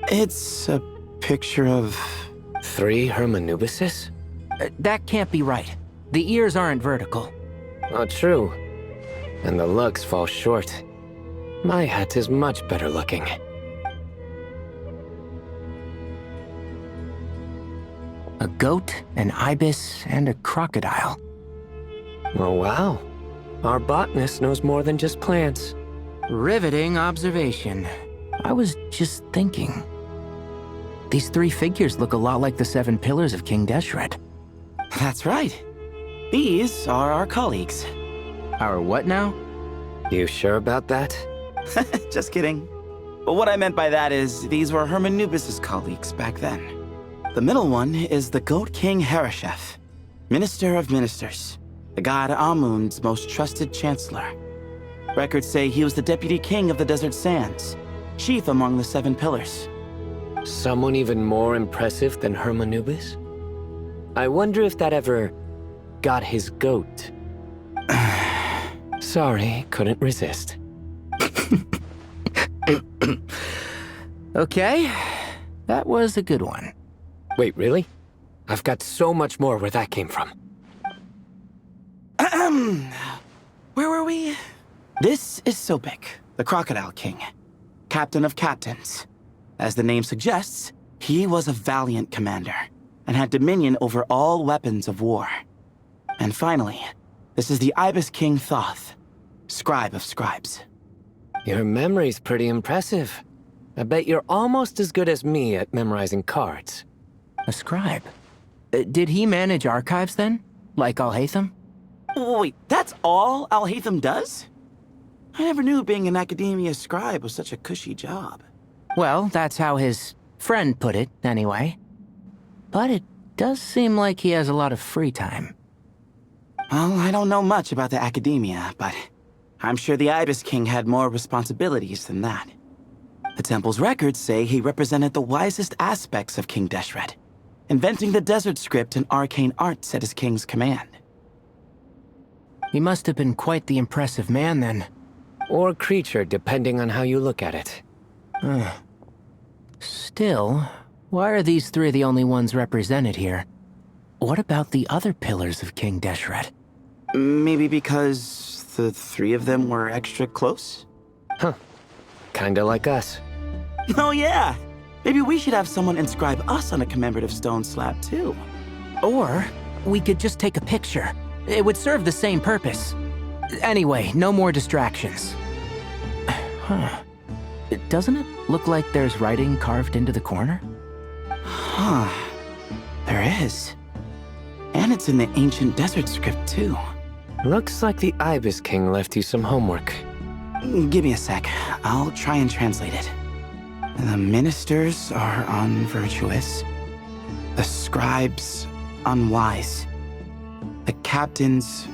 Speaker 6: It's a picture of...
Speaker 5: 3 Hermanubises?
Speaker 4: That can't be right. The ears aren't vertical.
Speaker 5: Not true. And the looks fall short. My hat is much better looking.
Speaker 4: A goat, an ibis, and a crocodile.
Speaker 5: Oh, wow. Our botanist knows more than just plants.
Speaker 4: Riveting observation. I was just thinking. These 3 figures look a lot like the 7 pillars of King Deshret.
Speaker 6: That's right. These are our colleagues.
Speaker 4: Our what now?
Speaker 5: You sure about that?
Speaker 6: Just kidding. But what I meant by that is, these were Hermanubis' colleagues back then. The middle one is the Goat King Harashef, Minister of Ministers, the god Amun's most trusted chancellor. Records say he was the deputy king of the Desert Sands, chief among the 7 pillars.
Speaker 5: Someone even more impressive than Hermanubis? I wonder if that ever got his goat. Sorry, couldn't resist.
Speaker 4: Okay, that was a good one.
Speaker 5: Wait, really? I've got so much more where that came from.
Speaker 6: Where were we? This is Sopik, the Crocodile King, captain of captains. As the name suggests, he was a valiant commander and had dominion over all weapons of war. And finally, this is the Ibis King Thoth, scribe of scribes.
Speaker 5: Your memory's pretty impressive. I bet you're almost as good as me at memorizing cards.
Speaker 4: A scribe? Did he manage archives then? Like Alhaitham?
Speaker 6: Wait, that's all Alhaitham does? I never knew being an academia scribe was such a cushy job.
Speaker 4: Well, that's how his friend put it, anyway. But it does seem like he has a lot of free time.
Speaker 6: Well, I don't know much about the academia, but I'm sure the Ibis King had more responsibilities than that. The temple's records say he represented the wisest aspects of King Deshret, inventing the desert script and arcane arts at his king's command.
Speaker 4: He must have been quite the impressive man then.
Speaker 5: Or creature, depending on how you look at it.
Speaker 4: Still, why are these three the only ones represented here? What about the other pillars of King Deshret?
Speaker 6: Maybe because the three of them were extra close?
Speaker 5: Huh. Kinda like us.
Speaker 6: Oh yeah! Maybe we should have someone inscribe us on a commemorative stone slab too.
Speaker 4: Or we could just take a picture. It would serve the same purpose. Anyway, no more distractions. Huh. Doesn't it look like there's writing carved into the corner?
Speaker 6: Huh. There is. And it's in the ancient desert script too.
Speaker 5: Looks like the Ibis King left you some homework.
Speaker 6: Give me a sec. I'll try and translate it. The ministers are unvirtuous. The scribes unwise. The captains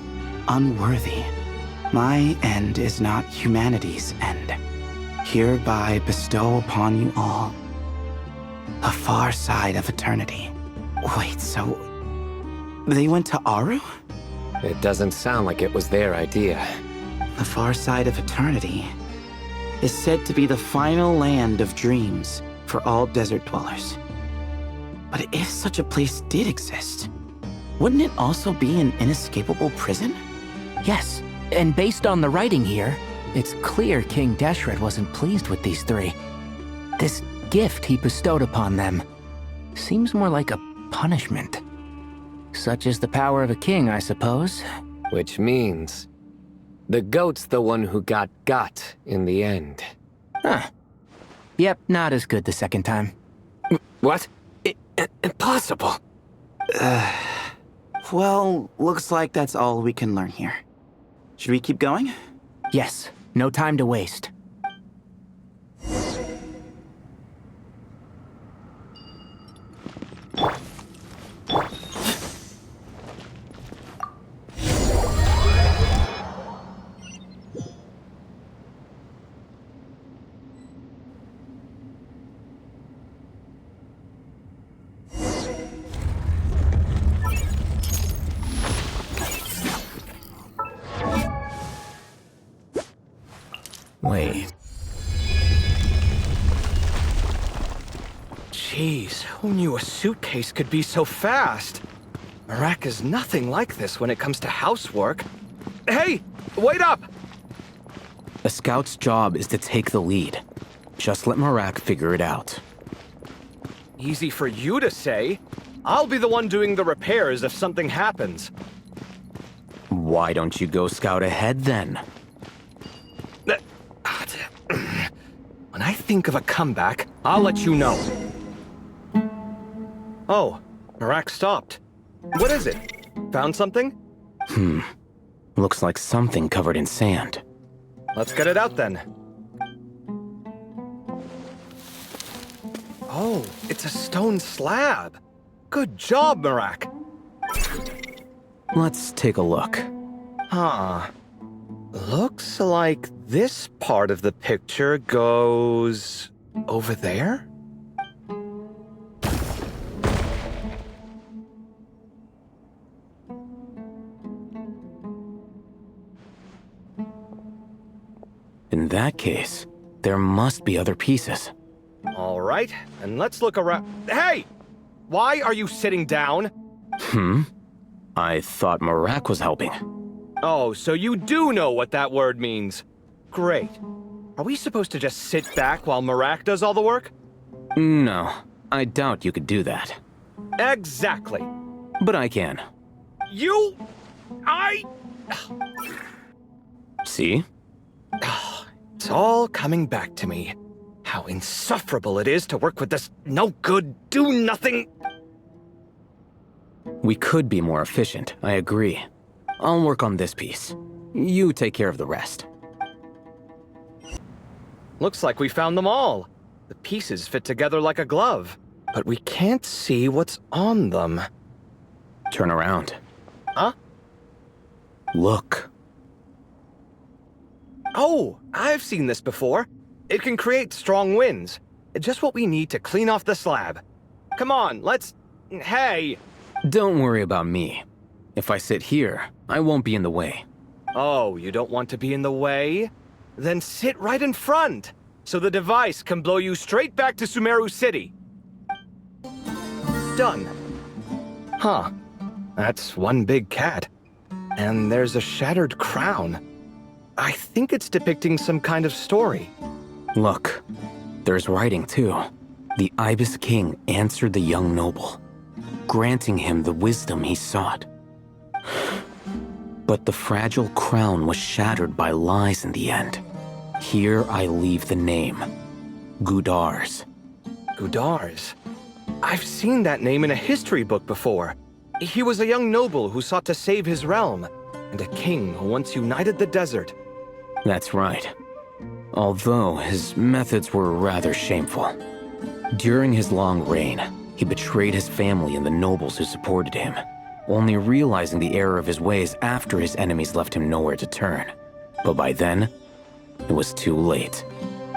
Speaker 6: unworthy. My end is not humanity's end. Hereby bestow upon you all the far side of eternity. Wait, so they went to Aru?
Speaker 5: It doesn't sound like it was their idea.
Speaker 6: The far side of eternity is said to be the final land of dreams for all desert dwellers. But if such a place did exist, wouldn't it also be an inescapable prison?
Speaker 4: Yes, and based on the writing here, it's clear King Deshret wasn't pleased with these three. This gift he bestowed upon them seems more like a punishment. Such is the power of a king, I suppose.
Speaker 5: Which means the goat's the one who got in the end.
Speaker 4: Huh. Yep, not as good the second time.
Speaker 5: What? Impossible.
Speaker 6: Well, looks like that's all we can learn here. Should we keep going?
Speaker 4: Yes, no time to waste.
Speaker 9: Wait.
Speaker 10: Jeez, who knew a suitcase could be so fast? Marak is nothing like this when it comes to housework. Hey, wait up!
Speaker 9: A scout's job is to take the lead. Just let Marak figure it out.
Speaker 10: Easy for you to say. I'll be the one doing the repairs if something happens.
Speaker 9: Why don't you go scout ahead then?
Speaker 10: When I think of a comeback, I'll let you know. Oh, Marak stopped. What is it? Found something?
Speaker 9: Looks like something covered in sand.
Speaker 10: Let's get it out then. Oh, it's a stone slab. Good job, Marak.
Speaker 9: Let's take a look.
Speaker 10: Huh. Looks like this part of the picture goes over there?
Speaker 9: In that case, there must be other pieces.
Speaker 10: All right, and let's look around. Hey! Why are you sitting down?
Speaker 9: I thought Marak was helping.
Speaker 10: Oh, so you do know what that word means. Great. Are we supposed to just sit back while Marak does all the work?
Speaker 9: No, I doubt you could do that.
Speaker 10: Exactly.
Speaker 9: But I can. See?
Speaker 10: It's all coming back to me. How insufferable it is to work with this no-good, do-nothing...
Speaker 9: We could be more efficient, I agree. I'll work on this piece. You take care of the rest.
Speaker 10: Looks like we found them all. The pieces fit together like a glove. But we can't see what's on them.
Speaker 9: Turn around.
Speaker 10: Huh?
Speaker 9: Look.
Speaker 10: Oh, I've seen this before. It can create strong winds. Just what we need to clean off the slab. Come on, let's... Hey!
Speaker 9: Don't worry about me. If I sit here, I won't be in the way.
Speaker 10: Oh, you don't want to be in the way? Then sit right in front, so the device can blow you straight back to Sumeru City. Done. Huh. That's one big cat. And there's a shattered crown. I think it's depicting some kind of story.
Speaker 9: Look, there's writing too. The Ibis King answered the young noble, granting him the wisdom he sought. But the fragile crown was shattered by lies in the end. Here I leave the name. Gudars.
Speaker 10: Gudars? I've seen that name in a history book before. He was a young noble who sought to save his realm, and a king who once united the desert.
Speaker 9: That's right. Although his methods were rather shameful. During his long reign, he betrayed his family and the nobles who supported him, only realizing the error of his ways after his enemies left him nowhere to turn. But by then, it was too late.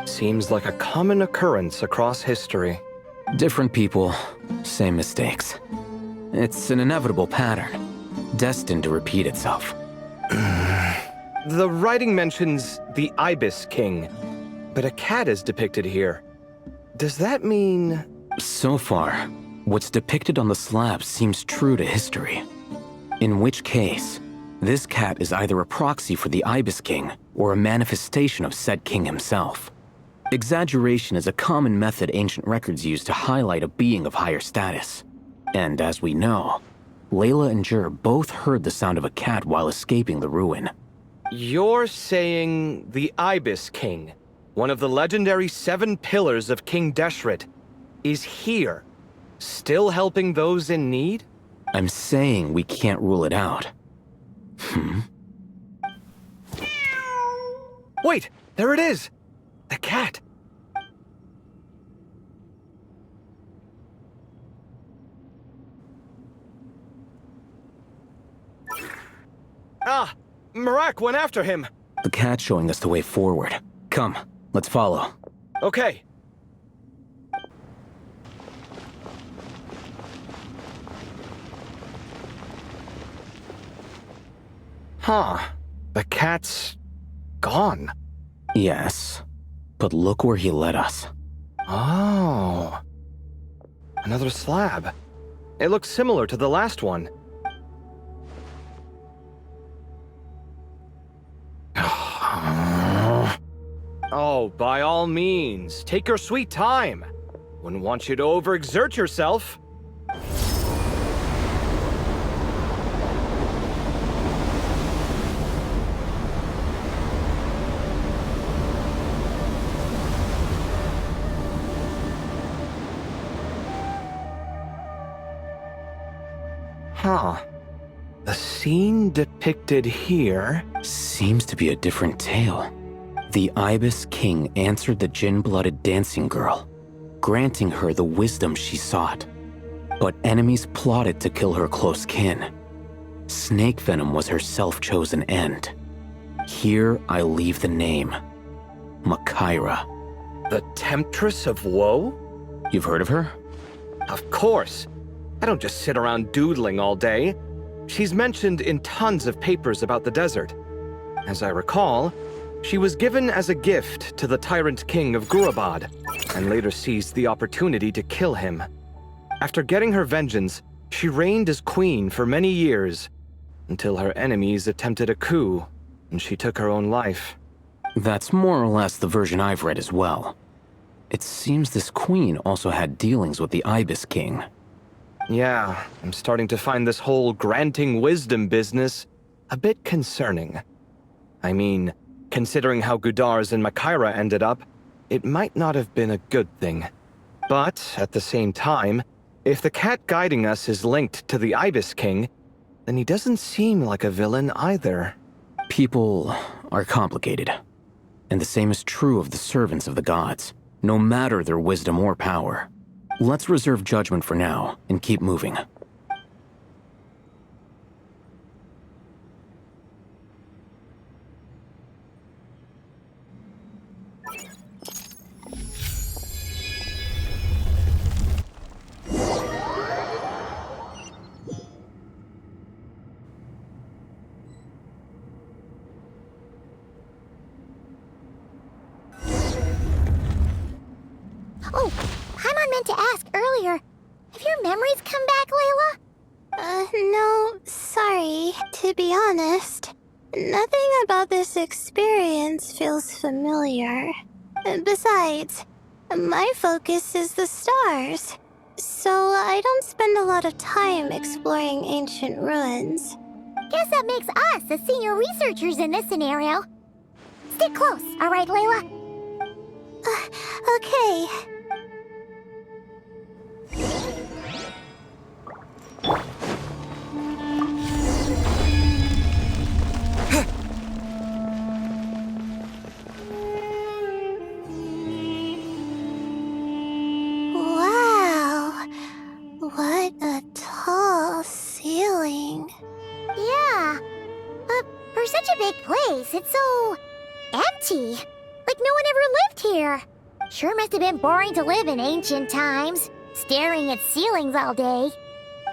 Speaker 10: Seems like a common occurrence across history.
Speaker 9: Different people, same mistakes. It's an inevitable pattern, destined to repeat itself.
Speaker 10: The writing mentions the Ibis King, but a cat is depicted here. Does that mean...
Speaker 9: So far, what's depicted on the slab seems true to history. In which case, this cat is either a proxy for the Ibis King or a manifestation of said king himself. Exaggeration is a common method ancient records use to highlight a being of higher status. And as we know, Layla and Jur both heard the sound of a cat while escaping the ruin.
Speaker 10: You're saying the Ibis King, one of the legendary 7 pillars of King Deshret, is here, still helping those in need?
Speaker 9: I'm saying we can't rule it out.
Speaker 10: Wait, there it is! The cat! Ah! Marak went after him!
Speaker 9: The cat's showing us the way forward. Come, let's follow.
Speaker 10: Okay. Huh. The cat's... gone.
Speaker 9: Yes, but look where he led us.
Speaker 10: Oh. Another slab. It looks similar to the last one. Oh, by all means, take your sweet time. Wouldn't want you to overexert yourself. Huh. The scene depicted here...
Speaker 9: Seems to be a different tale. The Ibis King answered the gin-blooded dancing girl, granting her the wisdom she sought. But enemies plotted to kill her close kin. Snake venom was her self-chosen end. Here I leave the name. Makaira.
Speaker 10: The Temptress of Woe?
Speaker 9: You've heard of her?
Speaker 10: Of course. I don't just sit around doodling all day. She's mentioned in tons of papers about the desert. As I recall, she was given as a gift to the tyrant king of Gurabad, and later seized the opportunity to kill him. After getting her vengeance, she reigned as queen for many years, until her enemies attempted a coup, and she took her own life.
Speaker 9: That's more or less the version I've read as well. It seems this queen also had dealings with the Ibis King.
Speaker 10: Yeah, I'm starting to find this whole granting wisdom business a bit concerning. I mean, considering how Gudars and Makaira ended up, it might not have been a good thing. But, at the same time, if the cat guiding us is linked to the Ibis King, then he doesn't seem like a villain either.
Speaker 9: People are complicated. And the same is true of the servants of the gods, no matter their wisdom or power. Let's reserve judgment for now and keep moving.
Speaker 1: Oh, Paimon meant to ask earlier. Have your memories come back, Layla?
Speaker 8: No, sorry. To be honest, nothing about this experience feels familiar. Besides, my focus is the stars, so I don't spend a lot of time exploring ancient ruins.
Speaker 1: Guess that makes us the senior researchers in this scenario. Stick close, all right, Layla?
Speaker 8: Okay. Wow. What a tall ceiling.
Speaker 1: Yeah. For such a big place, it's so empty. Like no one ever lived here. Sure must have been boring to live in ancient times, staring at ceilings all day.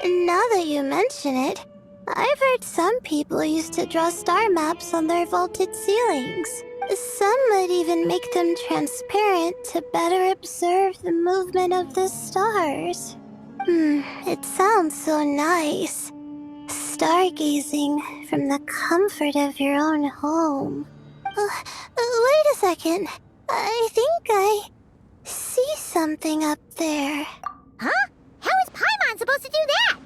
Speaker 8: Now that you mention it, I've heard some people used to draw star maps on their vaulted ceilings. Some might even make them transparent to better observe the movement of the stars. It sounds so nice. Stargazing from the comfort of your own home. Wait a second. I think I see something up there.
Speaker 1: Huh? How is Paimon supposed to do that?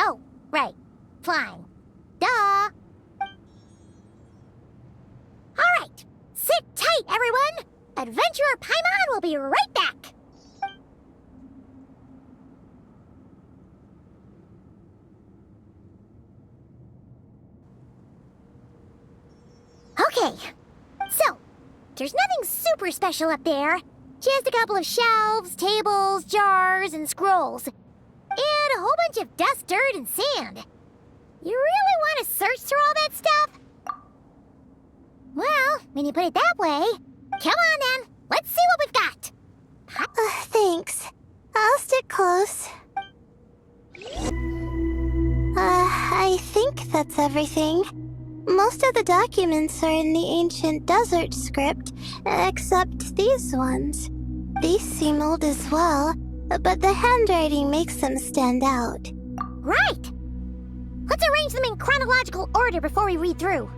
Speaker 1: Oh, right. Flying. Duh. All right. Sit tight, everyone. Adventurer Paimon will be right back. Okay. So, there's nothing super special up there. Just a couple of shelves, tables, jars, and scrolls. And a whole bunch of dust, dirt, and sand. You really want to search through all that stuff? Well, when you put it that way, come on then. Let's see what we've got.
Speaker 8: Thanks. I'll stick close. I think that's everything. Most of the documents are in the ancient desert script, except these ones. These seem old as well, but the handwriting makes them stand out.
Speaker 1: Right. Let's arrange them in chronological order before we read through.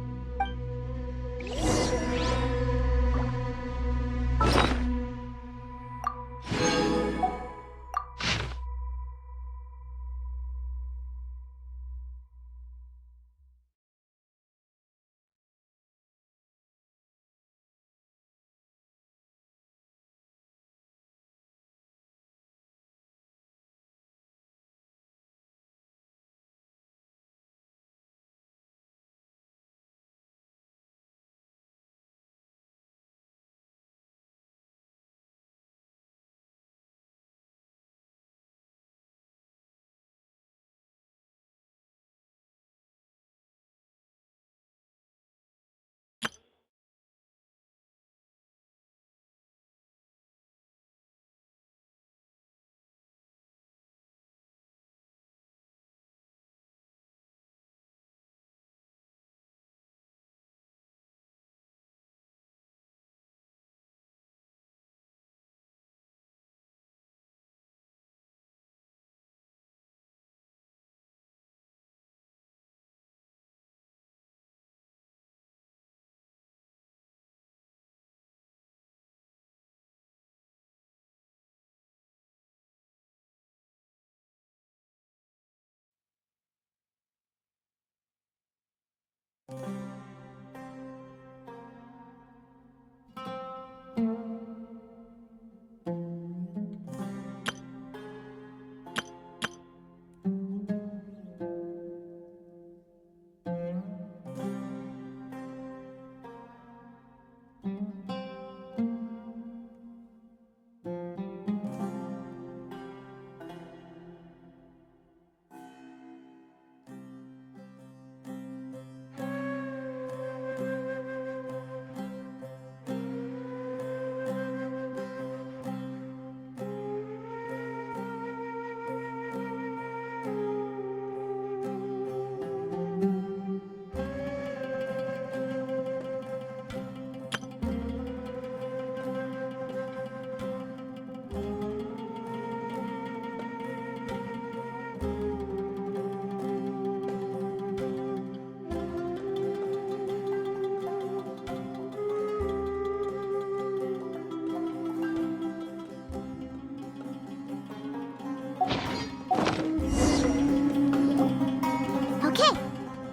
Speaker 1: Okay,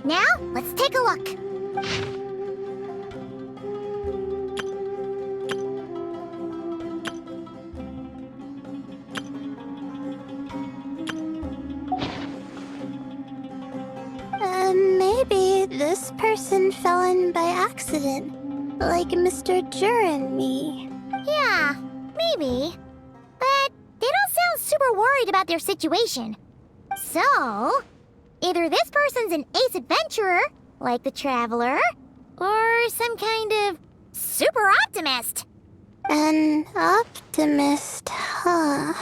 Speaker 1: now let's take a look.
Speaker 8: Maybe this person fell in by accident, like Mr. Jur and me.
Speaker 1: Yeah, maybe. But they don't sound super worried about their situation. So, either this person's an ace adventurer, like the Traveler, or some kind of super optimist.
Speaker 8: An optimist, huh?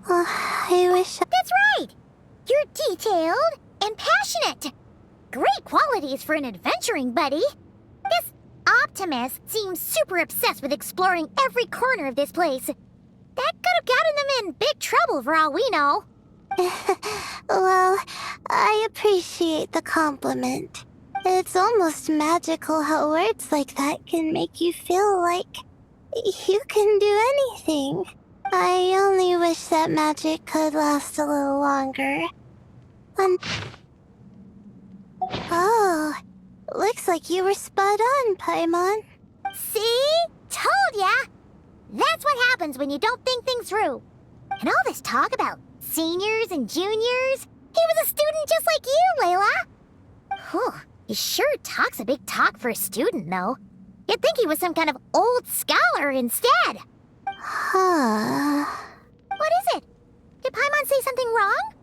Speaker 8: Oh, I wish
Speaker 1: That's right! You're detailed and passionate. Great qualities for an adventuring buddy. This optimist seems super obsessed with exploring every corner of this place. That could have gotten them in big trouble for all we know.
Speaker 8: Well, I appreciate the compliment. It's almost magical how words like that can make you feel like you can do anything. I only wish that magic could last a little longer. Oh, looks like you were spot on, Paimon.
Speaker 1: See? Told ya! That's what happens when you don't think things through. And all this talk about seniors and juniors, he was a student just like you, Layla. Whew, he sure talks a big talk for a student, though. You'd think he was some kind of old scholar instead.
Speaker 8: Huh.
Speaker 1: What is it? Did Paimon say something wrong?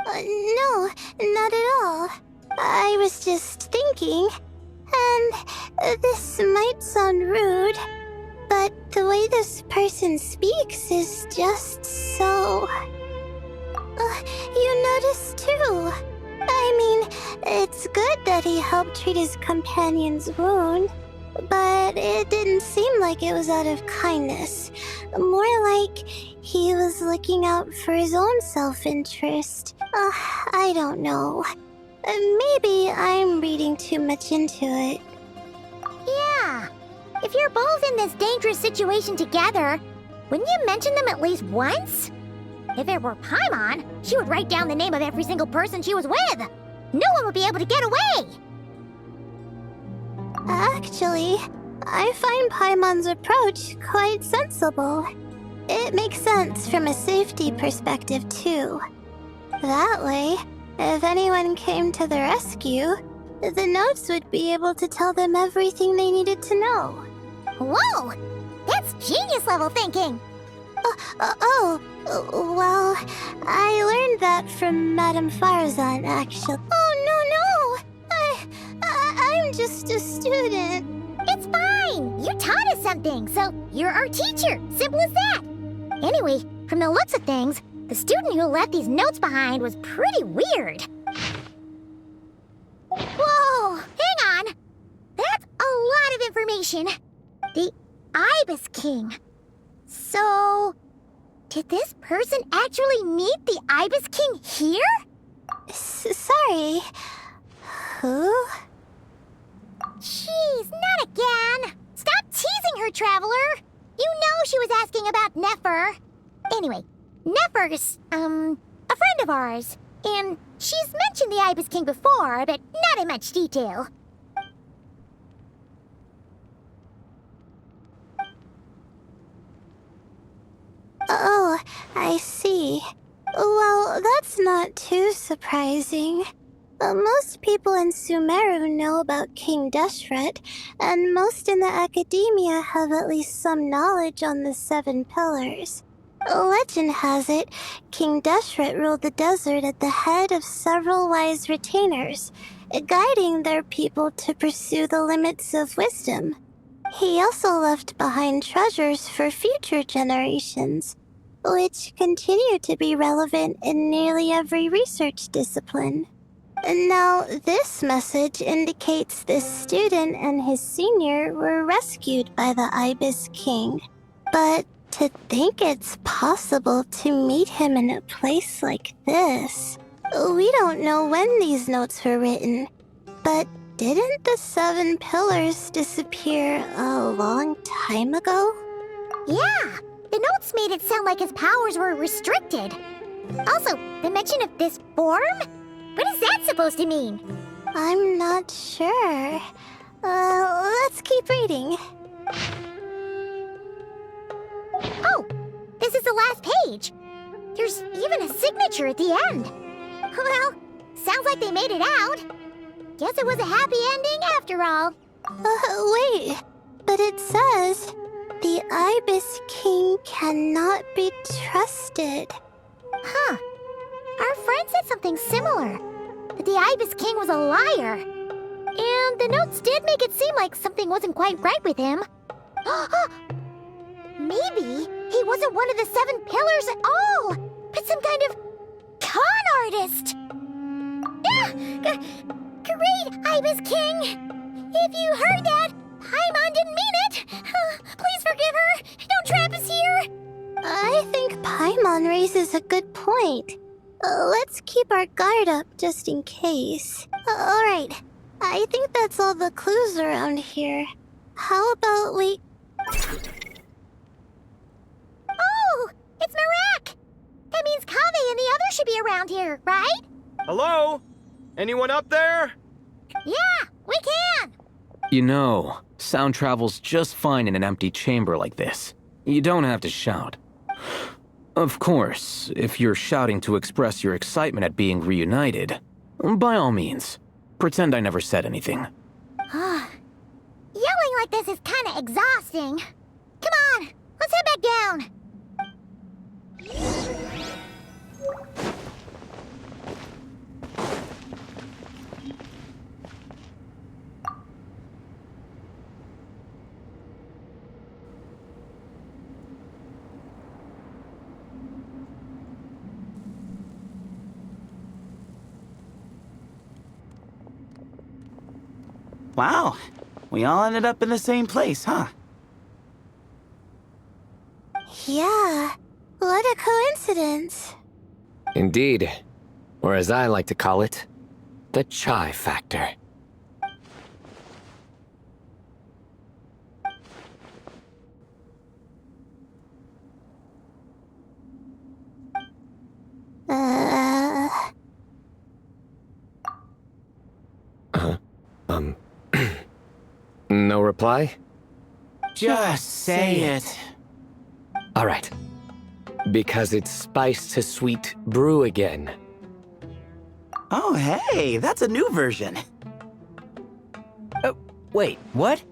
Speaker 8: No, not at all. I was just thinking, and this might sound rude, but the way this person speaks is just so... you noticed too. I mean, it's good that he helped treat his companion's wound, but it didn't seem like it was out of kindness. More like he was looking out for his own self-interest. I don't know. Maybe I'm reading too much into it.
Speaker 1: Yeah. If you're both in this dangerous situation together, wouldn't you mention them at least once? If it were Paimon, she would write down the name of every single person she was with. No one would be able to get away.
Speaker 8: Actually, I find Paimon's approach quite sensible. It makes sense from a safety perspective, too. That way, if anyone came to the rescue, the notes would be able to tell them everything they needed to know.
Speaker 1: Whoa! That's genius-level thinking!
Speaker 8: Well, I learned that from Madame Farzan, actually. Oh, no! I'm just a student.
Speaker 1: It's fine! You taught us something, so you're our teacher. Simple as that. Anyway, from the looks of things, the student who left these notes behind was pretty weird. Whoa! Hang on! That's a lot of information. The Ibis King. So, did this person actually meet the Ibis King here?
Speaker 8: Sorry. Who?
Speaker 1: Jeez, not again! Stop teasing her, Traveler! You know she was asking about Nefer. Anyway, Nefer's, a friend of ours. And she's mentioned the Ibis King before, but not in much detail.
Speaker 8: Well, that's not too surprising. Most people in Sumeru know about King Deshret, and most in the academia have at least some knowledge on the Seven Pillars. Legend has it, King Deshret ruled the desert at the head of several wise retainers, guiding their people to pursue the limits of wisdom. He also left behind treasures for future generations, which continue to be relevant in nearly every research discipline. Now, this message indicates this student and his senior were rescued by the Ibis King. But to think it's possible to meet him in a place like this. We don't know when these notes were written, but didn't the Seven Pillars disappear a long time ago?
Speaker 1: Yeah, the notes made it sound like his powers were restricted. Also, the mention of this form? What is that supposed to mean?
Speaker 8: I'm not sure. Let's keep reading.
Speaker 1: Oh, this is the last page. There's even a signature at the end. Well, sounds like they made it out. Guess it was a happy ending after all.
Speaker 8: Wait. But it says, the Ibis King cannot be trusted.
Speaker 1: Huh. Our friend said something similar. That the Ibis King was a liar. And the notes did make it seem like something wasn't quite right with him. Maybe he wasn't one of the Seven Pillars at all, but some kind of con artist. Great, Ibis King. If you heard that, Paimon didn't mean it. Please forgive her. Don't trap us here.
Speaker 8: I think Paimon raises a good point. Let's keep our guard up just in case. Alright, I think that's all the clues around here. How about we...
Speaker 1: Oh, it's Marak! That means Kaveh and the others should be around here, right?
Speaker 10: Hello? Anyone up there?
Speaker 1: Yeah, we can!
Speaker 9: You know, sound travels just fine in an empty chamber like this. You don't have to shout. Of course, if you're shouting to express your excitement at being reunited, by all means, pretend I never said anything.
Speaker 1: Yelling like this is kinda exhausting. Come on, let's head back down.
Speaker 6: Wow, we all ended up in the same place, huh?
Speaker 8: Yeah, what a coincidence.
Speaker 5: Indeed. Or as I like to call it, the chai factor. No reply?
Speaker 6: Just say it.
Speaker 5: All right. Because it's spice to sweet brew again.
Speaker 6: Oh, hey, that's a new version.
Speaker 4: Oh, wait, what?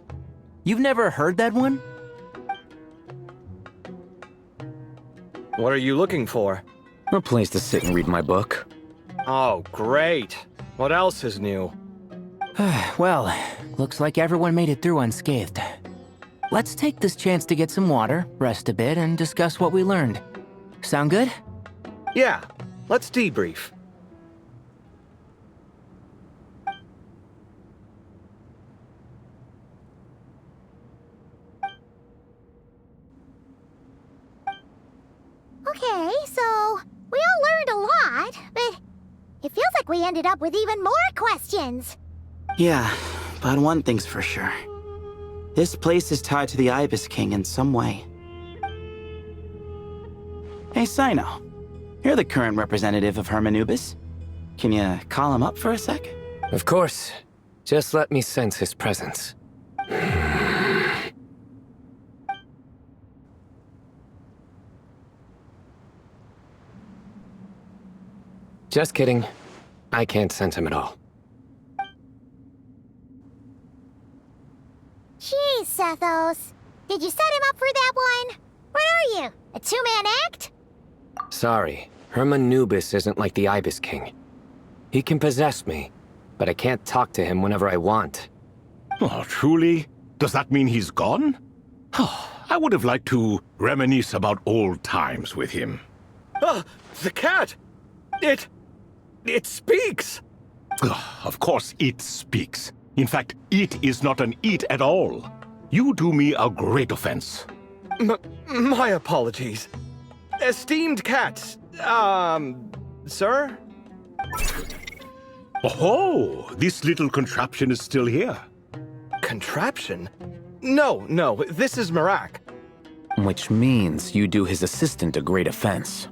Speaker 4: You've never heard that one?
Speaker 10: What are you looking for?
Speaker 9: A place to sit and read my book.
Speaker 10: Oh, great. What else is new?
Speaker 4: Well, looks like everyone made it through unscathed. Let's take this chance to get some water, rest a bit, and discuss what we learned. Sound good?
Speaker 10: Yeah, let's debrief.
Speaker 1: Okay, so we all learned a lot, but it feels like we ended up with even more questions.
Speaker 6: Yeah, but one thing's for sure. This place is tied to the Ibis King in some way. Hey, Sino. You're the current representative of Hermanubis. Can you call him up for a sec?
Speaker 5: Of course. Just let me sense his presence. Just kidding. I can't sense him at all.
Speaker 1: Jeez, Sethos. Did you set him up for that one? What are you, a two-man act?
Speaker 5: Sorry, Herman Nubis isn't like the Ibis King. He can possess me, but I can't talk to him whenever I want.
Speaker 11: Oh, truly? Does that mean he's gone? I would have liked to reminisce about old times with him.
Speaker 10: Ah, the cat! It speaks!
Speaker 11: Of course it speaks. In fact, it is not an it at all. You do me a great offense.
Speaker 10: My apologies. Esteemed cats, sir?
Speaker 11: Oh, this little contraption is still here.
Speaker 10: Contraption? No, this is Marak.
Speaker 9: Which means you do his assistant a great offense.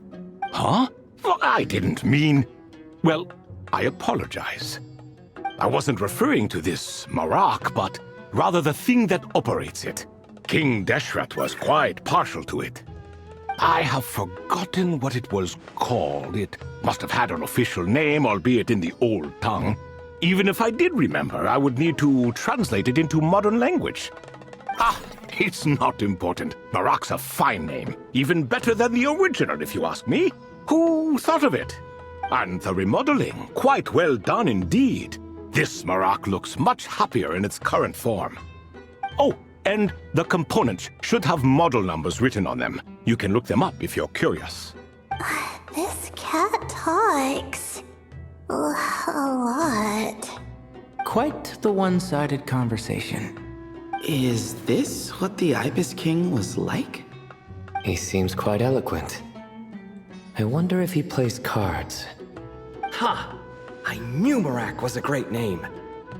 Speaker 11: Huh? Well, I didn't mean... Well, I apologize. I wasn't referring to this Marak, but rather the thing that operates it. King Deshret was quite partial to it. I have forgotten what it was called. It must have had an official name, albeit in the old tongue. Even if I did remember, I would need to translate it into modern language. It's not important. Marak's a fine name. Even better than the original, if you ask me. Who thought of it? And the remodeling, quite well done indeed. This Marak looks much happier in its current form. Oh, and the components should have model numbers written on them. You can look them up if you're curious.
Speaker 8: This cat talks a lot.
Speaker 4: Quite the one-sided conversation.
Speaker 6: Is this what the Ibis King was like?
Speaker 5: He seems quite eloquent. I wonder if he plays cards.
Speaker 10: Ha! I knew Marak was a great name.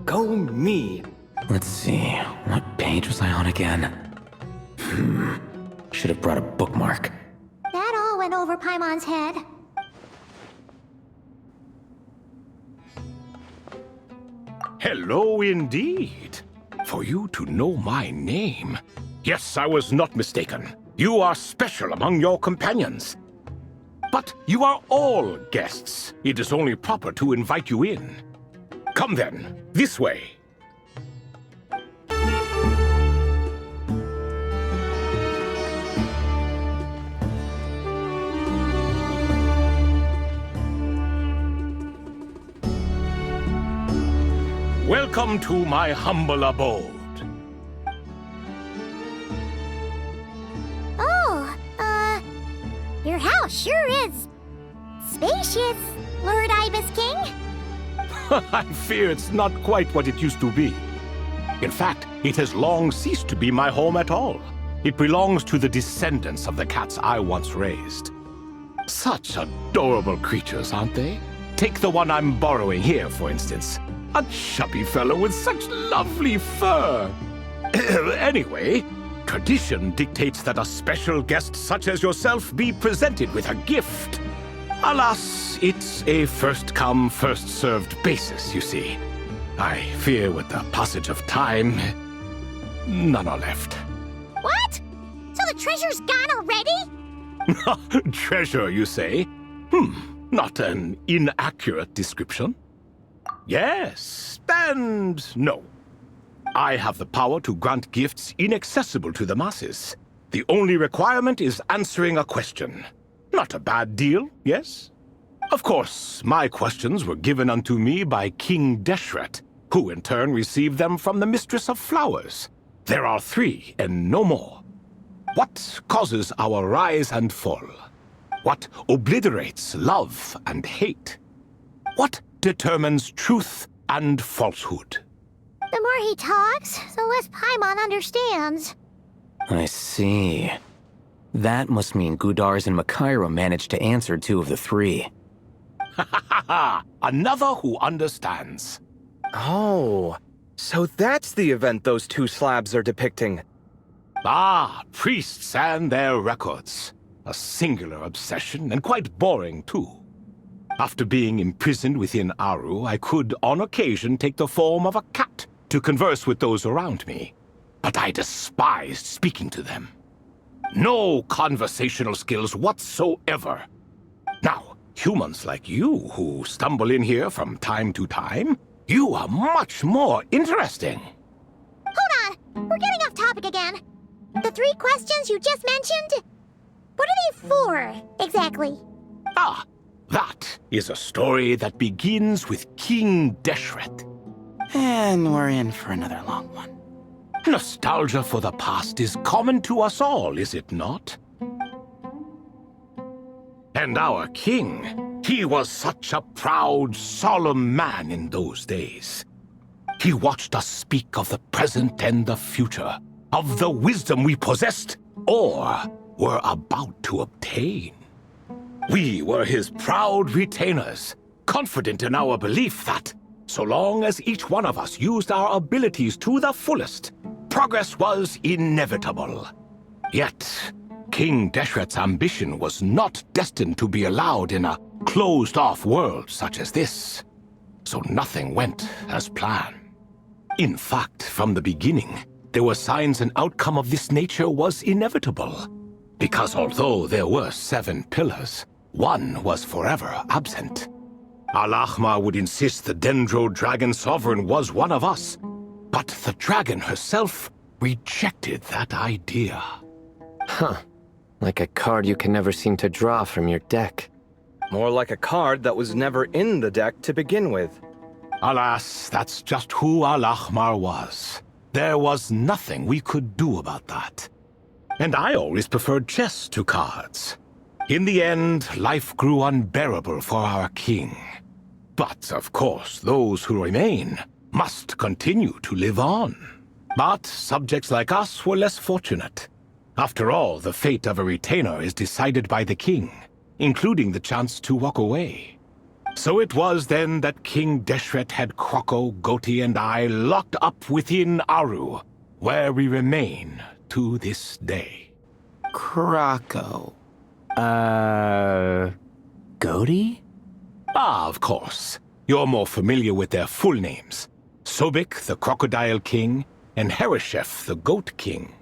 Speaker 10: Go me.
Speaker 9: Let's see, what page was I on again? Should have brought a bookmark.
Speaker 1: That all went over Paimon's head.
Speaker 11: Hello indeed. For you to know my name. Yes, I was not mistaken. You are special among your companions. But you are all guests. It is only proper to invite you in. Come then, this way. Welcome to my humble abode.
Speaker 1: Your house sure is spacious, Lord Ibis King.
Speaker 11: I fear it's not quite what it used to be. In fact, it has long ceased to be my home at all. It belongs to the descendants of the cats I once raised. Such adorable creatures, aren't they? Take the one I'm borrowing here, for instance. A chubby fellow with such lovely fur. Anyway, tradition dictates that a special guest such as yourself be presented with a gift. Alas, it's a first-come, first-served basis, you see. I fear with the passage of time, none are left.
Speaker 1: What? So the treasure's gone already?
Speaker 11: Treasure, you say? Not an inaccurate description. Yes, and no. I have the power to grant gifts inaccessible to the masses. The only requirement is answering a question. Not a bad deal, yes? Of course, my questions were given unto me by King Deshret, who in turn received them from the Mistress of Flowers. There are 3, and no more. What causes our rise and fall? What obliterates love and hate? What determines truth and falsehood?
Speaker 1: The more he talks, the less Paimon understands.
Speaker 9: I see. That must mean Gudars and Makaira managed to answer 2 of the 3.
Speaker 11: Another who understands.
Speaker 10: Oh, so that's the event those 2 slabs are depicting.
Speaker 11: Priests and their records. A singular obsession, and quite boring, too. After being imprisoned within Aru, I could, on occasion, take the form of a cat to converse with those around me. But I despised speaking to them. No conversational skills whatsoever. Now, humans like you who stumble in here from time to time, you are much more interesting.
Speaker 1: Hold on! We're getting off topic again. The 3 questions you just mentioned? What are they for, exactly?
Speaker 11: Ah, that is a story that begins with King Deshret.
Speaker 6: And we're in for another long one.
Speaker 11: Nostalgia for the past is common to us all, is it not? And our king, he was such a proud, solemn man in those days. He watched us speak of the present and the future, of the wisdom we possessed or were about to obtain. We were his proud retainers, confident in our belief that, so long as each one of us used our abilities to the fullest, progress was inevitable. Yet, King Deshret's ambition was not destined to be allowed in a closed-off world such as this. So nothing went as planned. In fact, from the beginning, there were signs an outcome of this nature was inevitable. Because although there were 7 pillars, one was forever absent. Al-Ahmar would insist the Dendro Dragon Sovereign was one of us, but the dragon herself rejected that idea.
Speaker 5: Huh. Like a card you can never seem to draw from your deck.
Speaker 10: More like a card that was never in the deck to begin with.
Speaker 11: Alas, that's just who Al-Ahmar was. There was nothing we could do about that. And I always preferred chess to cards. In the end, life grew unbearable for our king. But, of course, those who remain must continue to live on. But subjects like us were less fortunate. After all, the fate of a retainer is decided by the king, including the chance to walk away. So it was then that King Deshret had Kroko, Goti, and I locked up within Aru, where we remain to this day.
Speaker 6: Krako.
Speaker 4: Goti?
Speaker 11: Ah, of course. You're more familiar with their full names. Sobek, the Crocodile King, and Hereshef, the Goat King.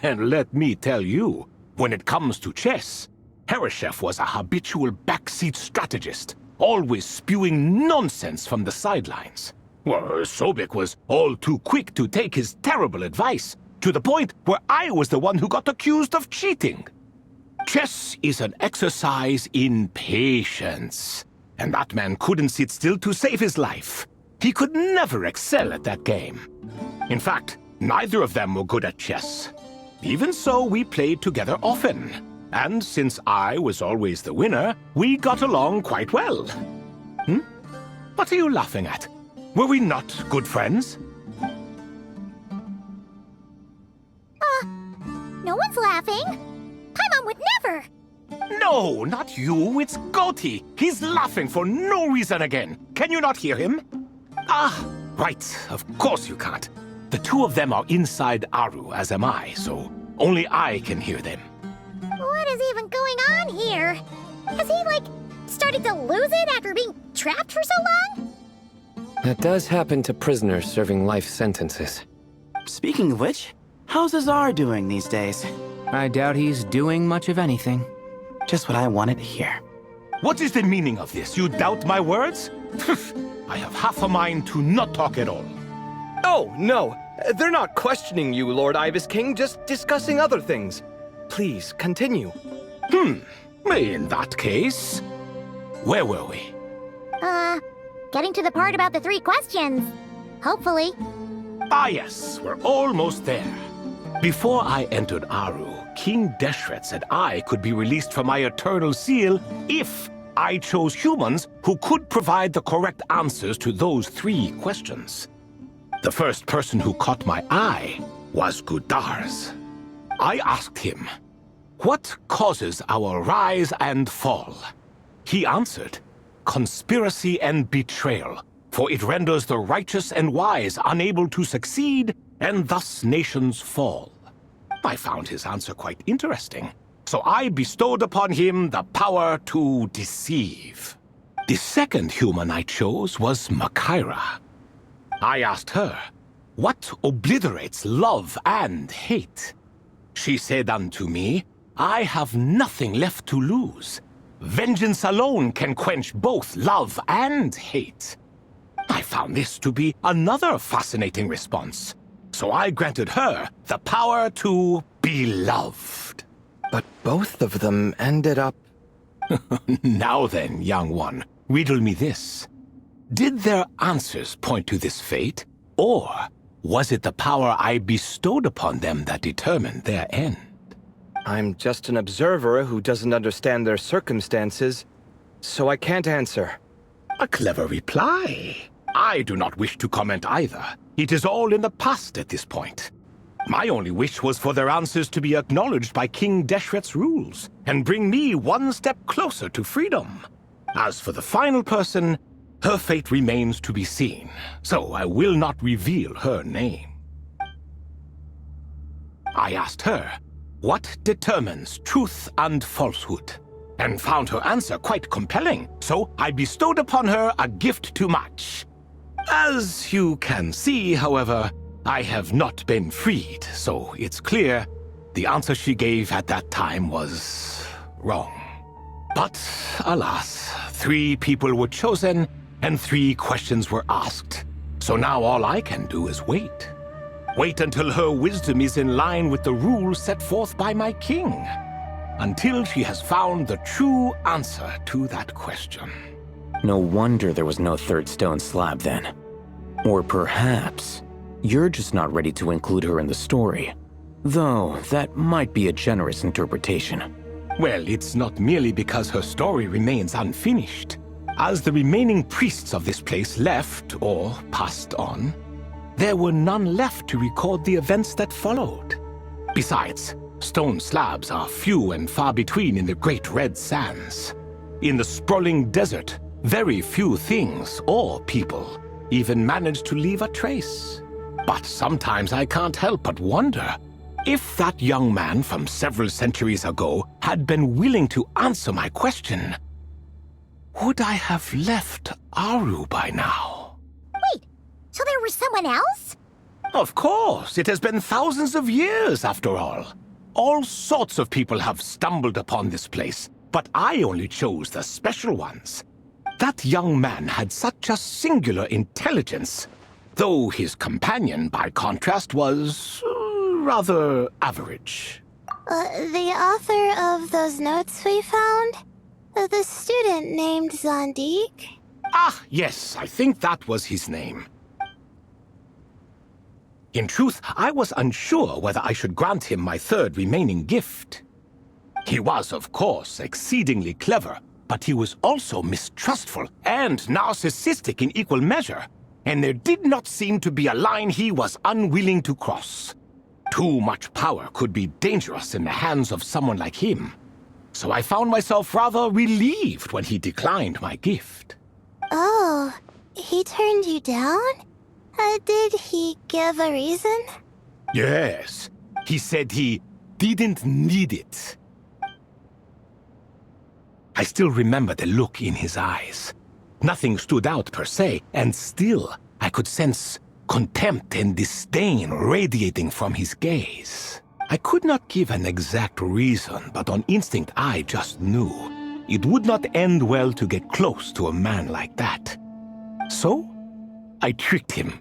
Speaker 11: And let me tell you, when it comes to chess, Hereshef was a habitual backseat strategist, always spewing nonsense from the sidelines. Well, Sobek was all too quick to take his terrible advice, to the point where I was the one who got accused of cheating. Chess is an exercise in patience, and that man couldn't sit still to save his life. He could never excel at that game. In fact, neither of them were good at chess. Even so, we played together often. And since I was always the winner, we got along quite well. What are you laughing at? Were we not good friends?
Speaker 1: No one's laughing. Paimon would never.
Speaker 11: No, not you. It's Goti. He's laughing for no reason again. Can you not hear him? Ah, right. Of course you can't. The two of them are inside Aru, as am I, so only I can hear them.
Speaker 1: What is even going on here? Has he, started to lose it after being trapped for so long?
Speaker 5: That does happen to prisoners serving life sentences.
Speaker 6: Speaking of which, how's Azar doing these days?
Speaker 4: I doubt he's doing much of anything.
Speaker 6: Just what I wanted to hear.
Speaker 11: What is the meaning of this? You doubt my words? I have half a mind to not talk at all.
Speaker 10: Oh, no. They're not questioning you, Lord Ibis King, just discussing other things. Please, continue.
Speaker 11: In that case, where were we?
Speaker 1: Getting to the part about the 3 questions. Hopefully.
Speaker 11: Ah yes, we're almost there. Before I entered Aru, King Deshret said I could be released from my eternal seal if I chose humans who could provide the correct answers to those 3 questions. The first person who caught my eye was Gudarz. I asked him, "What causes our rise and fall?" He answered, "Conspiracy and betrayal, for it renders the righteous and wise unable to succeed, and thus nations fall." I found his answer quite interesting, so I bestowed upon him the power to deceive. The second human I chose was Makaira. I asked her, "What obliterates love and hate?" She said unto me, I have nothing left to lose. Vengeance alone can quench both love and hate. I found this to be another fascinating response. So I granted her the power to be loved.
Speaker 10: But both of them ended up...
Speaker 11: Now then, young one, riddle me this. Did their answers point to this fate, or was it the power I bestowed upon them that determined their end?
Speaker 10: I'm just an observer who doesn't understand their circumstances, so I can't answer.
Speaker 11: A clever reply. I do not wish to comment either. It is all in the past at this point. My only wish was for their answers to be acknowledged by King Deshret's rules, and bring me one step closer to freedom. As for the final person, her fate remains to be seen, so I will not reveal her name. I asked her, what determines truth and falsehood? And found her answer quite compelling, so I bestowed upon her a gift to match. As you can see, however, I have not been freed, so it's clear the answer she gave at that time was wrong. But alas, 3 people were chosen and 3 questions were asked. So now all I can do is wait. Wait until her wisdom is in line with the rules set forth by my king. Until she has found the true answer to that question.
Speaker 9: No wonder there was no third stone slab then. Or perhaps you're just not ready to include her in the story. Though that might be a generous interpretation.
Speaker 11: Well, it's not merely because her story remains unfinished. As the remaining priests of this place left or passed on, there were none left to record the events that followed. Besides, stone slabs are few and far between in the Great Red Sands. In the sprawling desert, very few things or people even manage to leave a trace. But sometimes I can't help but wonder if that young man from several centuries ago had been willing to answer my question. Would I have left Aru by now?
Speaker 1: Wait, so there was someone else?
Speaker 11: Of course, it has been thousands of years after all. All sorts of people have stumbled upon this place, but I only chose the special ones. That young man had such a singular intelligence, though his companion, by contrast, was rather average.
Speaker 8: The author of those notes we found? The student named Zandik?
Speaker 11: Ah, yes, I think that was his name. In truth, I was unsure whether I should grant him my third remaining gift. He was, of course, exceedingly clever, but he was also mistrustful and narcissistic in equal measure, and there did not seem to be a line he was unwilling to cross. Too much power could be dangerous in the hands of someone like him, so I found myself rather relieved when he declined my gift.
Speaker 8: Oh, he turned you down? Did he give a reason?
Speaker 11: Yes, he said he didn't need it. I still remember the look in his eyes. Nothing stood out per se, and still I could sense contempt and disdain radiating from his gaze. I could not give an exact reason, but on instinct I just knew it would not end well to get close to a man like that. So, I tricked him.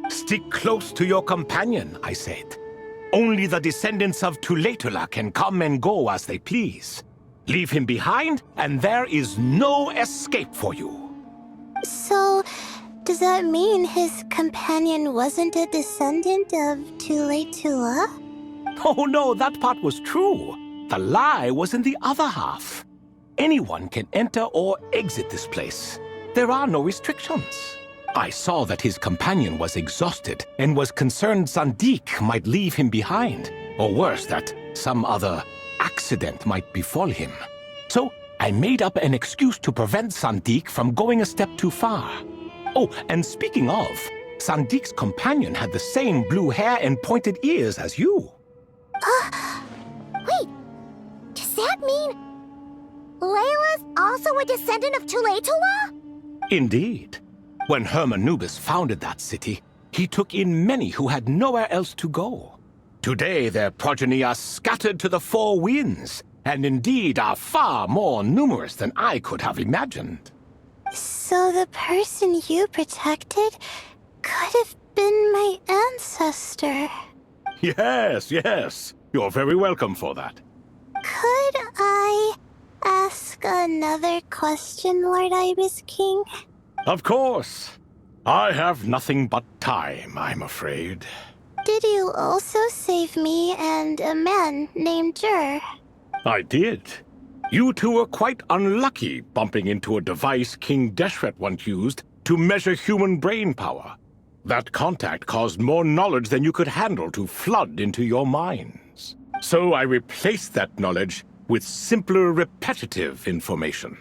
Speaker 11: Stick close to your companion, I said. Only the descendants of Tuletula can come and go as they please. Leave him behind, and there is no escape for you.
Speaker 8: So, does that mean his companion wasn't a descendant of Tuletula?
Speaker 11: Oh no, that part was true. The lie was in the other half. Anyone can enter or exit this place. There are no restrictions. I saw that his companion was exhausted and was concerned Zandik might leave him behind, or worse, that some other accident might befall him. So I made up an excuse to prevent Zandik from going a step too far. Oh, and speaking of, Zandik's companion had the same blue hair and pointed ears as you.
Speaker 1: Wait, does that mean Layla's also a descendant of Tuletula?
Speaker 11: Indeed. When Hermanubis founded that city, he took in many who had nowhere else to go. Today their progeny are scattered to the four winds, and indeed are far more numerous than I could have imagined.
Speaker 8: So the person you protected could have been my ancestor.
Speaker 11: Yes, yes. You're very welcome for that.
Speaker 8: Could I ask another question, Lord Ibis King?
Speaker 11: Of course. I have nothing but time, I'm afraid.
Speaker 8: Did you also save me and a man named Jur?
Speaker 11: I did. You two were quite unlucky bumping into a device King Deshret once used to measure human brain power. That contact caused more knowledge than you could handle to flood into your minds. So I replaced that knowledge with simpler, repetitive information.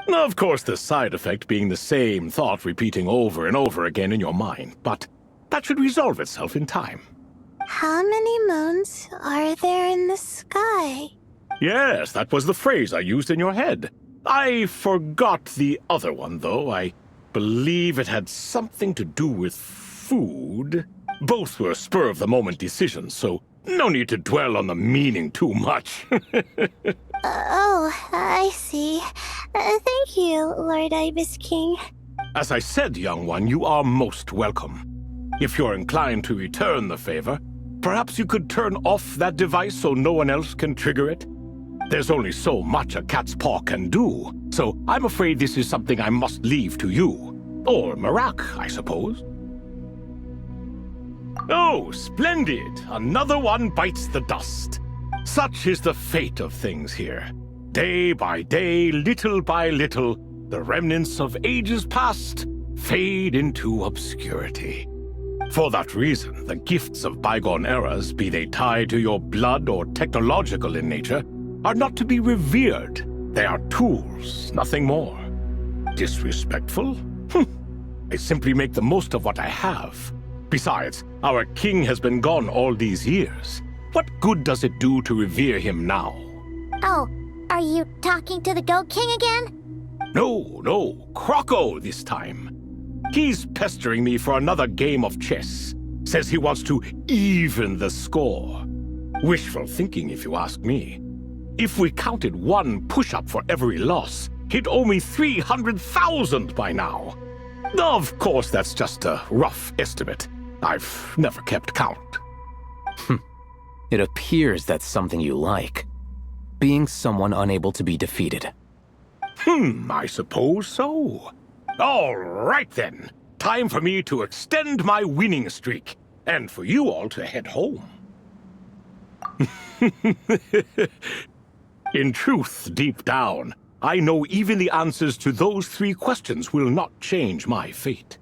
Speaker 11: Of course, the side effect being the same thought repeating over and over again in your mind, but that should resolve itself in time.
Speaker 8: How many moons are there in the sky?
Speaker 11: Yes, that was the phrase I used in your head. I forgot the other one, though. I believe it had something to do with food. Both were spur-of-the-moment decisions, so no need to dwell on the meaning too much.
Speaker 8: Oh, I see. Thank you, Lord Ibis King.
Speaker 11: As I said, young one, you are most welcome. If you're inclined to return the favor, perhaps you could turn off that device so no one else can trigger it? There's only so much a cat's paw can do, so I'm afraid this is something I must leave to you. Or Marak, I suppose. Oh, splendid! Another one bites the dust. Such is the fate of things here. Day by day, little by little, the remnants of ages past fade into obscurity. For that reason, the gifts of bygone eras, be they tied to your blood or technological in nature, are not to be revered. They are tools, nothing more. Disrespectful? I simply make the most of what I have. Besides, our king has been gone all these years. What good does it do to revere him now?
Speaker 1: Oh, are you talking to the Goat King again?
Speaker 11: No, Croco this time. He's pestering me for another game of chess. Says he wants to even the score. Wishful thinking, if you ask me. If we counted one push-up for every loss, he'd owe me 300,000 by now. Of course, that's just a rough estimate. I've never kept count.
Speaker 9: It appears that's something you like. Being someone unable to be defeated.
Speaker 11: I suppose so. All right then. Time for me to extend my winning streak, and for you all to head home. In truth, deep down, I know even the answers to those 3 questions will not change my fate.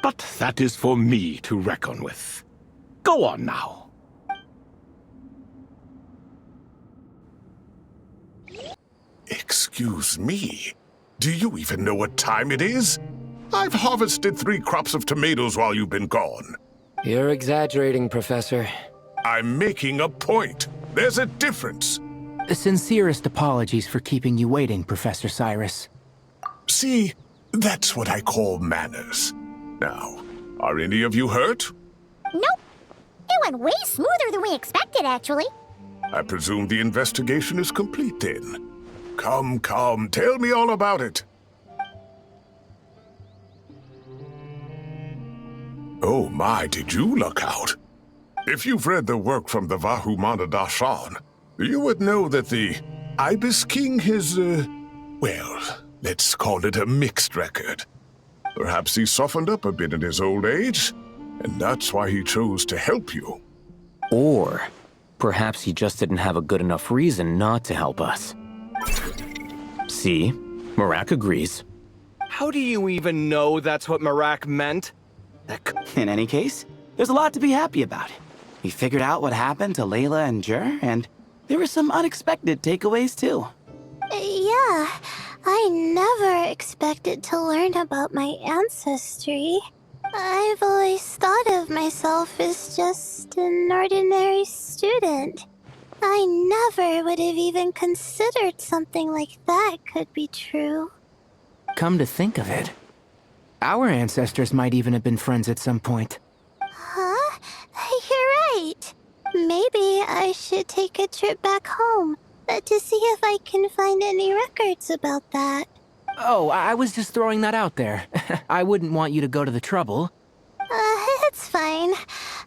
Speaker 11: But that is for me to reckon with. Go on now.
Speaker 3: Excuse me. Do you even know what time it is? I've harvested 3 crops of tomatoes while you've been gone.
Speaker 5: You're exaggerating, Professor.
Speaker 3: I'm making a point. There's a difference.
Speaker 4: Sincerest apologies for keeping you waiting, Professor Cyrus.
Speaker 3: See, that's what I call manners. Now, are any of you hurt?
Speaker 1: Nope. It went way smoother than we expected, actually.
Speaker 3: I presume the investigation is complete then. Come, tell me all about it. Oh my, did you look out? If you've read the work from the Vahumana Dashan, you would know that the Ibis King has, well, let's call it a mixed record. Perhaps he softened up a bit in his old age, and that's why he chose to help you.
Speaker 9: Or perhaps he just didn't have a good enough reason not to help us. See? Marak agrees.
Speaker 10: How do you even know that's what Marak meant?
Speaker 6: In any case, there's a lot to be happy about. We figured out what happened to Layla and Jur, and there were some unexpected takeaways too.
Speaker 8: Yeah, I never expected to learn about my ancestry. I've always thought of myself as just an ordinary student. I never would have even considered something like that could be true.
Speaker 4: Come to think of it, our ancestors might even have been friends at some point.
Speaker 8: Huh? You're right. Maybe I should take a trip back home to see if I can find any records about that.
Speaker 4: Oh, I was just throwing that out there. I wouldn't want you to go to the trouble.
Speaker 8: It's fine.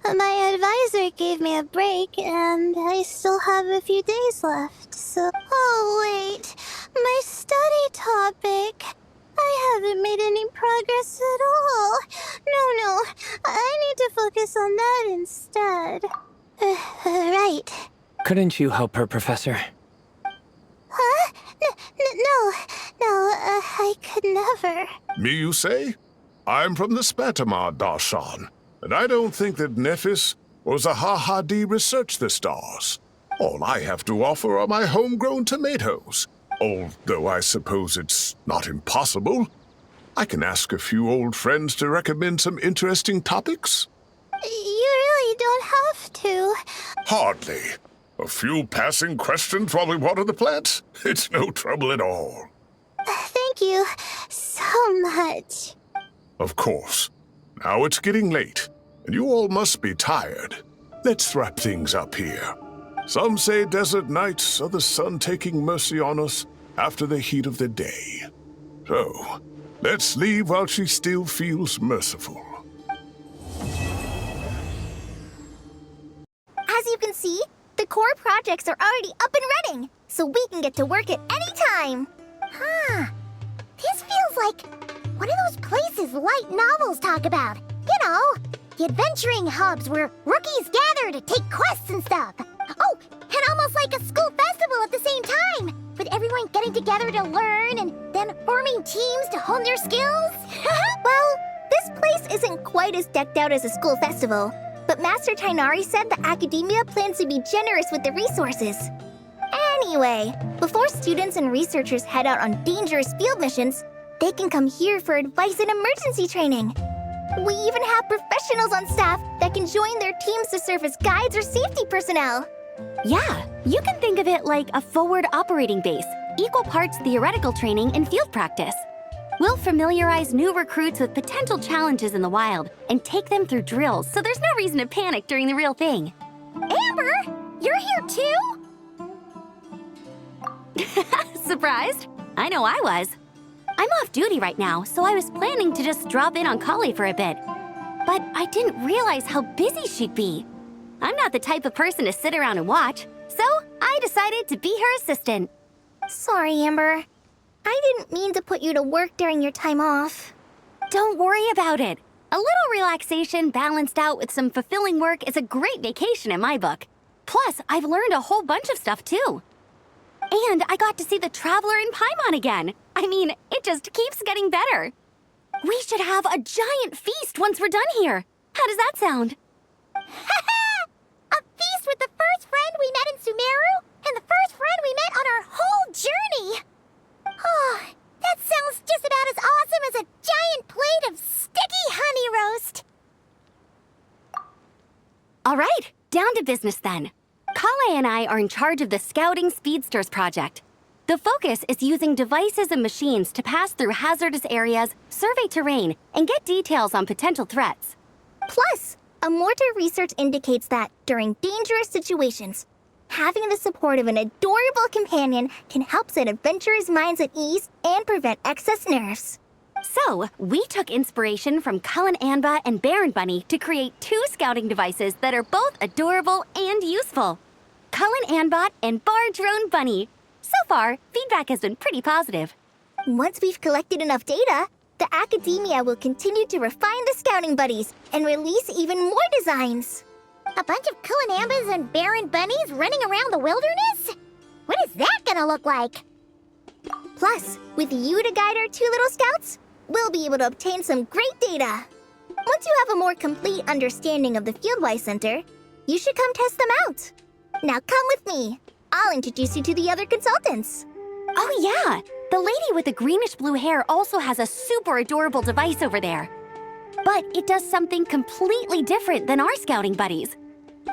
Speaker 8: My advisor gave me a break, and I still have a few days left, so... Oh, wait. My study topic. I haven't made any progress at all. No. I need to focus on that instead. Right.
Speaker 5: Couldn't you help her, Professor?
Speaker 8: Huh? No, I could never.
Speaker 3: Me, you say? I'm from the Spatamar, Darshan, and I don't think that Nephis or Zahahadi researched the stars. All I have to offer are my homegrown tomatoes. Although I suppose it's not impossible. I can ask a few old friends to recommend some interesting topics.
Speaker 8: You really don't have to.
Speaker 3: Hardly. A few passing questions while we water the plants? It's no trouble at all.
Speaker 8: Thank you so much.
Speaker 3: Of course. Now it's getting late, and you all must be tired. Let's wrap things up here. Some say desert nights are the sun taking mercy on us after the heat of the day. So, let's leave while she still feels merciful.
Speaker 2: As you can see, the core projects are already up and running, so we can get to work at any time.
Speaker 1: Huh. This feels like one of those places light novels talk about. You know, the adventuring hubs where rookies gather to take quests and stuff. Oh, and almost like a school festival at the same time, with everyone getting together to learn and then forming teams to hone their skills.
Speaker 2: Well, this place isn't quite as decked out as a school festival, but Master Tainari said the academia plans to be generous with the resources. Anyway, before students and researchers head out on dangerous field missions, they can come here for advice and emergency training. We even have professionals on staff that can join their teams to serve as guides or safety personnel.
Speaker 12: Yeah, you can think of it like a forward operating base, equal parts theoretical training and field practice. We'll familiarize new recruits with potential challenges in the wild and take them through drills so there's no reason to panic during the real thing.
Speaker 1: Amber, you're here too?
Speaker 12: Surprised? I know I was. I'm off duty right now, so I was planning to just drop in on Kali for a bit. But I didn't realize how busy she'd be. I'm not the type of person to sit around and watch, so I decided to be her assistant.
Speaker 2: Sorry, Amber. I didn't mean to put you to work during your time off.
Speaker 12: Don't worry about it. A little relaxation balanced out with some fulfilling work is a great vacation in my book. Plus, I've learned a whole bunch of stuff too. And I got to see the Traveler in Paimon again. I mean, it just keeps getting better. We should have a giant feast once we're done here. How does that sound?
Speaker 1: A feast with the first friend we met in Sumeru and the first friend we met on our whole journey. Oh, that sounds just about as awesome as a giant plate of sticky honey roast.
Speaker 12: All right, down to business then. Kale and I are in charge of the Scouting Speedsters project. The focus is using devices and machines to pass through hazardous areas, survey terrain, and get details on potential threats.
Speaker 2: Plus, a mortar research indicates that during dangerous situations, having the support of an adorable companion can help set adventurers' minds at ease and prevent excess nerves.
Speaker 12: So, we took inspiration from Cullen Anba and Baron Bunny to create 2 scouting devices that are both adorable and useful. Cullen Anbot and Bar Drone Bunny. So far, feedback has been pretty positive.
Speaker 2: Once we've collected enough data, the academia will continue to refine the scouting buddies and release even more designs.
Speaker 1: A bunch of Kulanambas and Baron Bunnies running around the wilderness? What is that gonna look like?
Speaker 2: Plus, with you to guide our 2 little scouts, we'll be able to obtain some great data. Once you have a more complete understanding of the Fieldwise Center, you should come test them out. Now come with me. I'll introduce you to the other consultants.
Speaker 12: Oh yeah, the lady with the greenish-blue hair also has a super adorable device over there. But it does something completely different than our scouting buddies.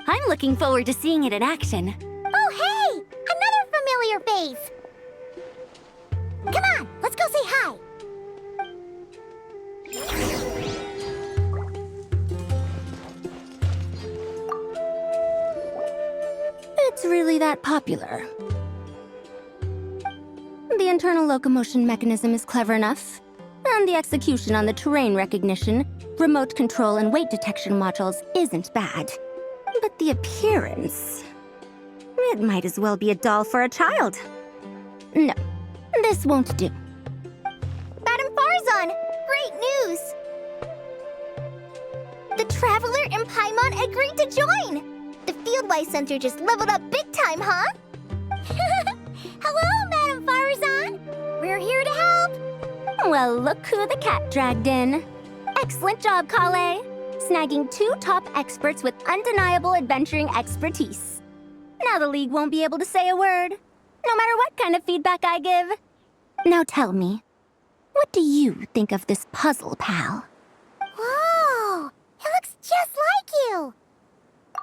Speaker 12: I'm looking forward to seeing it in action.
Speaker 1: Oh hey, another familiar face. Come on, let's go say hi.
Speaker 12: really that popular. The internal locomotion mechanism is clever enough, and the execution on the terrain recognition, remote control, and weight detection modules isn't bad. But the appearance... it might as well be a doll for a child. No, this won't do.
Speaker 2: Madame Farzan, great news! The Traveler and Paimon agreed to join! The Fieldwise Center just leveled up big time, huh?
Speaker 1: Hello, Madame Farzan. We're here to help.
Speaker 12: Well, look who the cat dragged in. Excellent job, Kale. Snagging 2 top experts with undeniable adventuring expertise. Now the League won't be able to say a word, no matter what kind of feedback I give. Now tell me, what do you think of this puzzle, pal?
Speaker 1: Whoa, it looks just like you.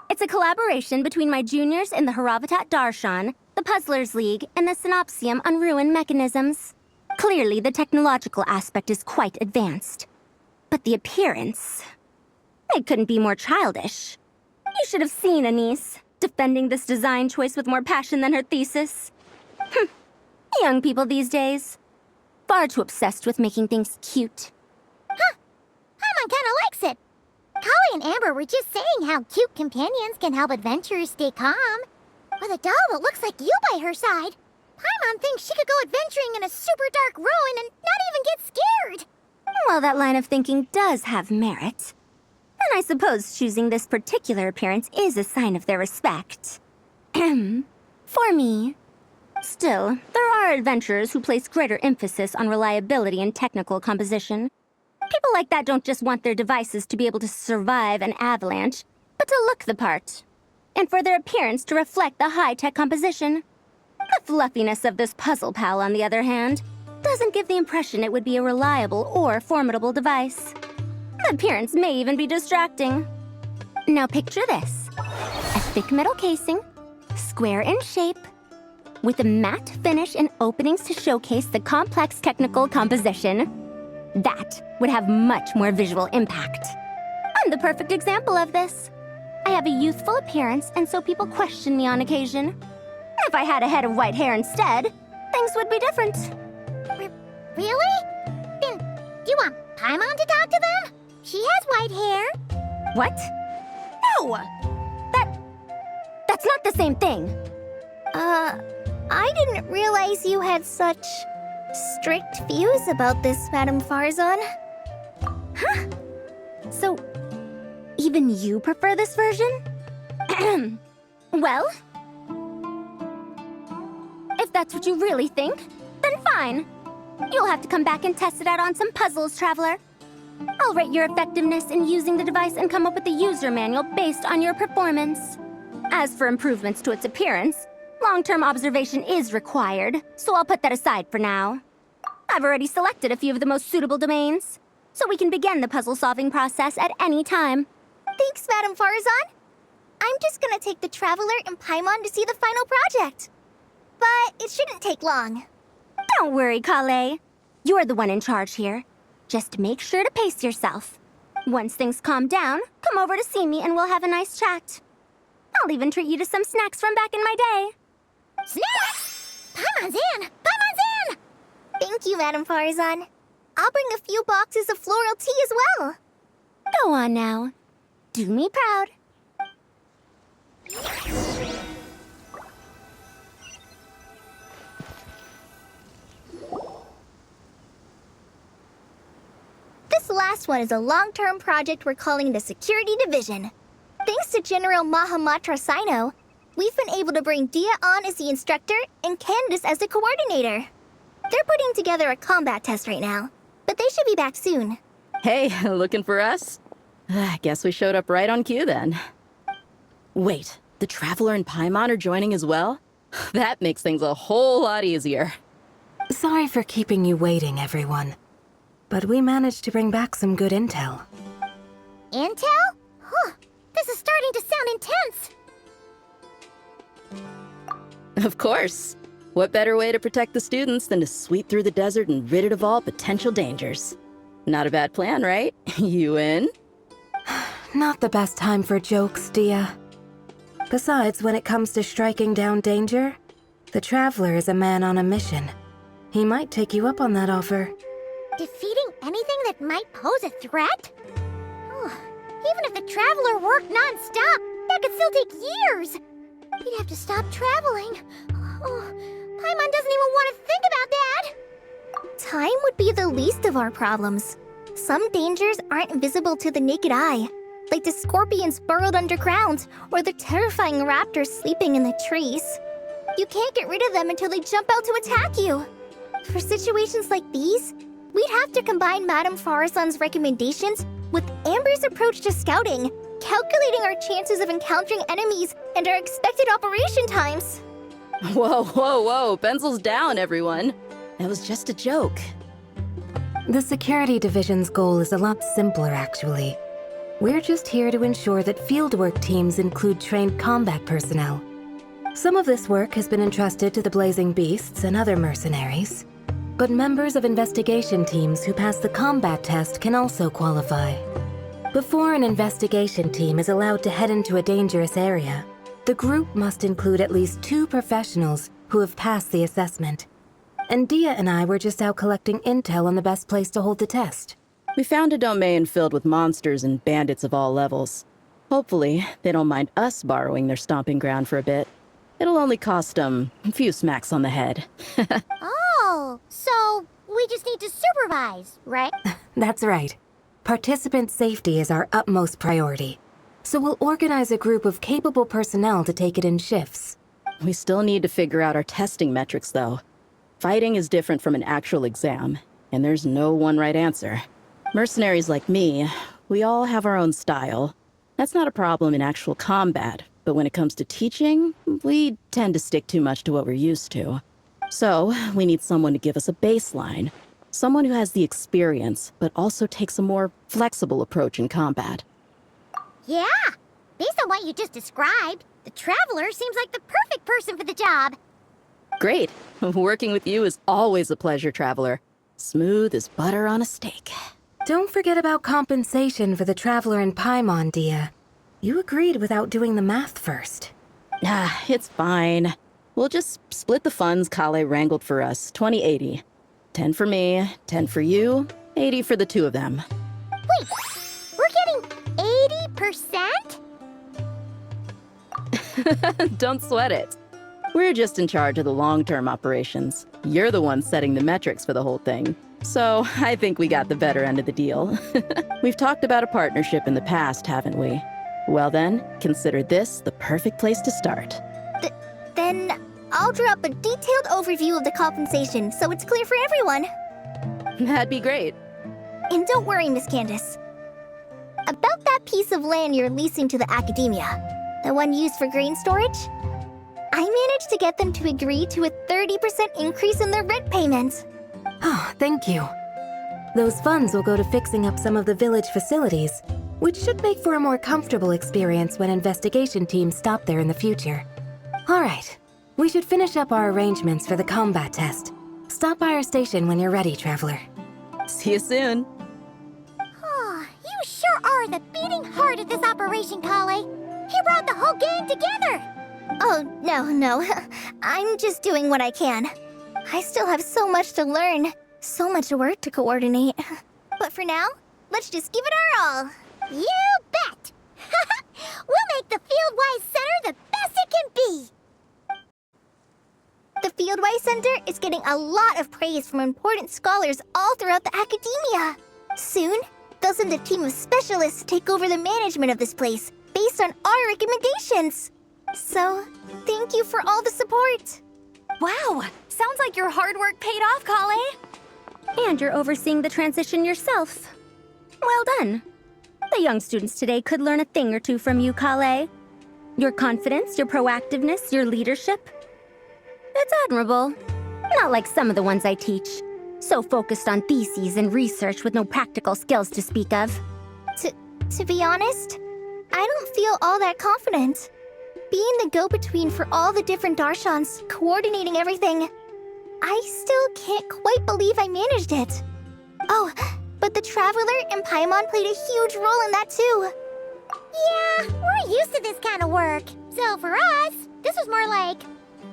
Speaker 12: It's a collaboration between my juniors in the Haravatat Darshan, the Puzzlers League, and the Synopsium on Ruin Mechanisms. Clearly, the technological aspect is quite advanced. But the appearance... it couldn't be more childish. You should have seen Anise, defending this design choice with more passion than her thesis. Young people these days. Far too obsessed with making things cute.
Speaker 1: Huh, Paimon kinda likes it. Kali and Amber were just saying how cute companions can help adventurers stay calm. With a doll that looks like you by her side, Paimon thinks she could go adventuring in a super dark ruin and not even get scared.
Speaker 12: Well, that line of thinking does have merit. And I suppose choosing this particular appearance is a sign of their respect. For me. Still, there are adventurers who place greater emphasis on reliability and technical composition. People like that don't just want their devices to be able to survive an avalanche, but to look the part. And for their appearance to reflect the high-tech composition. The fluffiness of this puzzle pal, on the other hand, doesn't give the impression it would be a reliable or formidable device. The appearance may even be distracting. Now picture this. A thick metal casing, square in shape, with a matte finish and openings to showcase the complex technical composition. That would have much more visual impact. I'm the perfect example of this. I have a youthful appearance, and so people question me on occasion. If I had a head of white hair instead, things would be different.
Speaker 1: Really? Then, do you want Paimon to talk to them? She has white hair.
Speaker 12: What? No! That's not the same thing.
Speaker 2: I didn't realize you had such strict views about this, Madame Farzan.
Speaker 12: Huh? So, even you prefer this version? Well, if that's what you really think, then fine. You'll have to come back and test it out on some puzzles, Traveler. I'll rate your effectiveness in using the device and come up with a user manual based on your performance. As for improvements to its appearance, long-term observation is required, so I'll put that aside for now. I've already selected a few of the most suitable domains, so we can begin the puzzle-solving process at any time.
Speaker 2: Thanks, Madame Farzan. I'm just gonna take the Traveler and Paimon to see the final project. But it shouldn't take long.
Speaker 12: Don't worry, Kale. You're the one in charge here. Just make sure to pace yourself. Once things calm down, come over to see me and we'll have a nice chat. I'll even treat you to some snacks from back in my day.
Speaker 1: Snacks? Paimon's in! Paimon's in!
Speaker 2: Thank you, Madame Farzan. I'll bring a few boxes of floral tea as well.
Speaker 12: Go on now. Do me proud.
Speaker 2: This last one is a long-term project we're calling the Security Division. Thanks to General Mahamatra Sino, we've been able to bring Dia on as the instructor and Candace as the coordinator. They're putting together a combat test right now, but they should be back soon.
Speaker 13: Hey, looking for us? I guess we showed up right on cue then. Wait, the Traveler and Paimon are joining as well? That makes things a whole lot easier.
Speaker 14: Sorry for keeping you waiting, everyone. But we managed to bring back some good intel.
Speaker 1: Intel? Huh, this is starting to sound intense.
Speaker 13: Of course. What better way to protect the students than to sweep through the desert and rid it of all potential dangers? Not a bad plan, right? You in?
Speaker 14: Not the best time for jokes, Dia. Besides, when it comes to striking down danger, the Traveler is a man on a mission. He might take you up on that offer.
Speaker 1: Defeating anything that might pose a threat? Even if the Traveler worked non-stop, that could still take years. He'd have to stop traveling. Paimon doesn't even want to think about that.
Speaker 2: Time would be the least of our problems. Some dangers aren't visible to the naked eye, like the scorpions burrowed underground or the terrifying raptors sleeping in the trees. You can't get rid of them until they jump out to attack you. For situations like these, we'd have to combine Madame Farason's recommendations with Amber's approach to scouting, calculating our chances of encountering enemies and our expected operation times.
Speaker 13: Whoa, whoa, whoa, pencils down, everyone. That was just a joke.
Speaker 14: The Security Division's goal is a lot simpler, actually. We're just here to ensure that fieldwork teams include trained combat personnel. Some of this work has been entrusted to the Blazing Beasts and other mercenaries, but members of investigation teams who pass the combat test can also qualify. Before an investigation team is allowed to head into a dangerous area, the group must include at least 2 professionals who have passed the assessment. And Dia and I were just out collecting intel on the best place to hold the test.
Speaker 13: We found a domain filled with monsters and bandits of all levels. Hopefully, they don't mind us borrowing their stomping ground for a bit. It'll only cost them a few smacks on the head.
Speaker 1: Oh, so we just need to supervise, right?
Speaker 14: That's right. Participant safety is our utmost priority. So we'll organize a group of capable personnel to take it in shifts.
Speaker 13: We still need to figure out our testing metrics, though. Fighting is different from an actual exam, and there's no one right answer. Mercenaries like me, we all have our own style. That's not a problem in actual combat, but when it comes to teaching, we tend to stick too much to what we're used to. So, we need someone to give us a baseline. Someone who has the experience, but also takes a more flexible approach in combat.
Speaker 1: Yeah, based on what you just described, the Traveler seems like the perfect person for the job.
Speaker 13: Great. Working with you is always a pleasure, Traveler. Smooth as butter on a steak.
Speaker 14: Don't forget about compensation for the Traveler in Paimon, Dia. You agreed without doing the math first.
Speaker 13: It's fine. We'll just split the funds Kale wrangled for us, 20-80. 10 for me, 10 for you, 80 for the 2 of them.
Speaker 1: Wait, we're getting 80%?
Speaker 13: Don't sweat it. We're just in charge of the long-term operations. You're the one setting the metrics for the whole thing. So I think we got the better end of the deal. We've talked about a partnership in the past, haven't we? Well then, consider this the perfect place to start.
Speaker 2: Then I'll draw up a detailed overview of the compensation so it's clear for everyone.
Speaker 13: That'd be great.
Speaker 2: And don't worry, Miss Candace. About that piece of land you're leasing to the academia, the one used for grain storage, I managed to get them to agree to a 30% increase in their rent payments.
Speaker 14: Oh, thank you. Those funds will go to fixing up some of the village facilities, which should make for a more comfortable experience when investigation teams stop there in the future. All right, we should finish up our arrangements for the combat test. Stop by our station when you're ready, Traveler.
Speaker 13: See you soon.
Speaker 1: Oh, you sure are the beating heart of this operation, Kale. He brought the whole gang together.
Speaker 2: Oh, no. I'm just doing what I can. I still have so much to learn, so much work to coordinate. But for now, let's just give it our all.
Speaker 1: You bet! We'll make the Fieldwise Center the best it can be!
Speaker 2: The Fieldwise Center is getting a lot of praise from important scholars all throughout the academia. Soon, they'll send a team of specialists to take over the management of this place based on our recommendations. So, thank you for all the support.
Speaker 12: Wow, sounds like your hard work paid off, Kale. And you're overseeing the transition yourself. Well done. The young students today could learn a thing or two from you, Kale. Your confidence, your proactiveness, your leadership. It's admirable. Not like some of the ones I teach. So focused on theses and research with no practical skills to speak of.
Speaker 2: To be honest, I don't feel all that confident. Being the go-between for all the different Darshans, coordinating everything, I still can't quite believe I managed it. Oh, but the Traveler and Paimon played a huge role in that too.
Speaker 1: Yeah, we're used to this kind of work. So for us, this was more like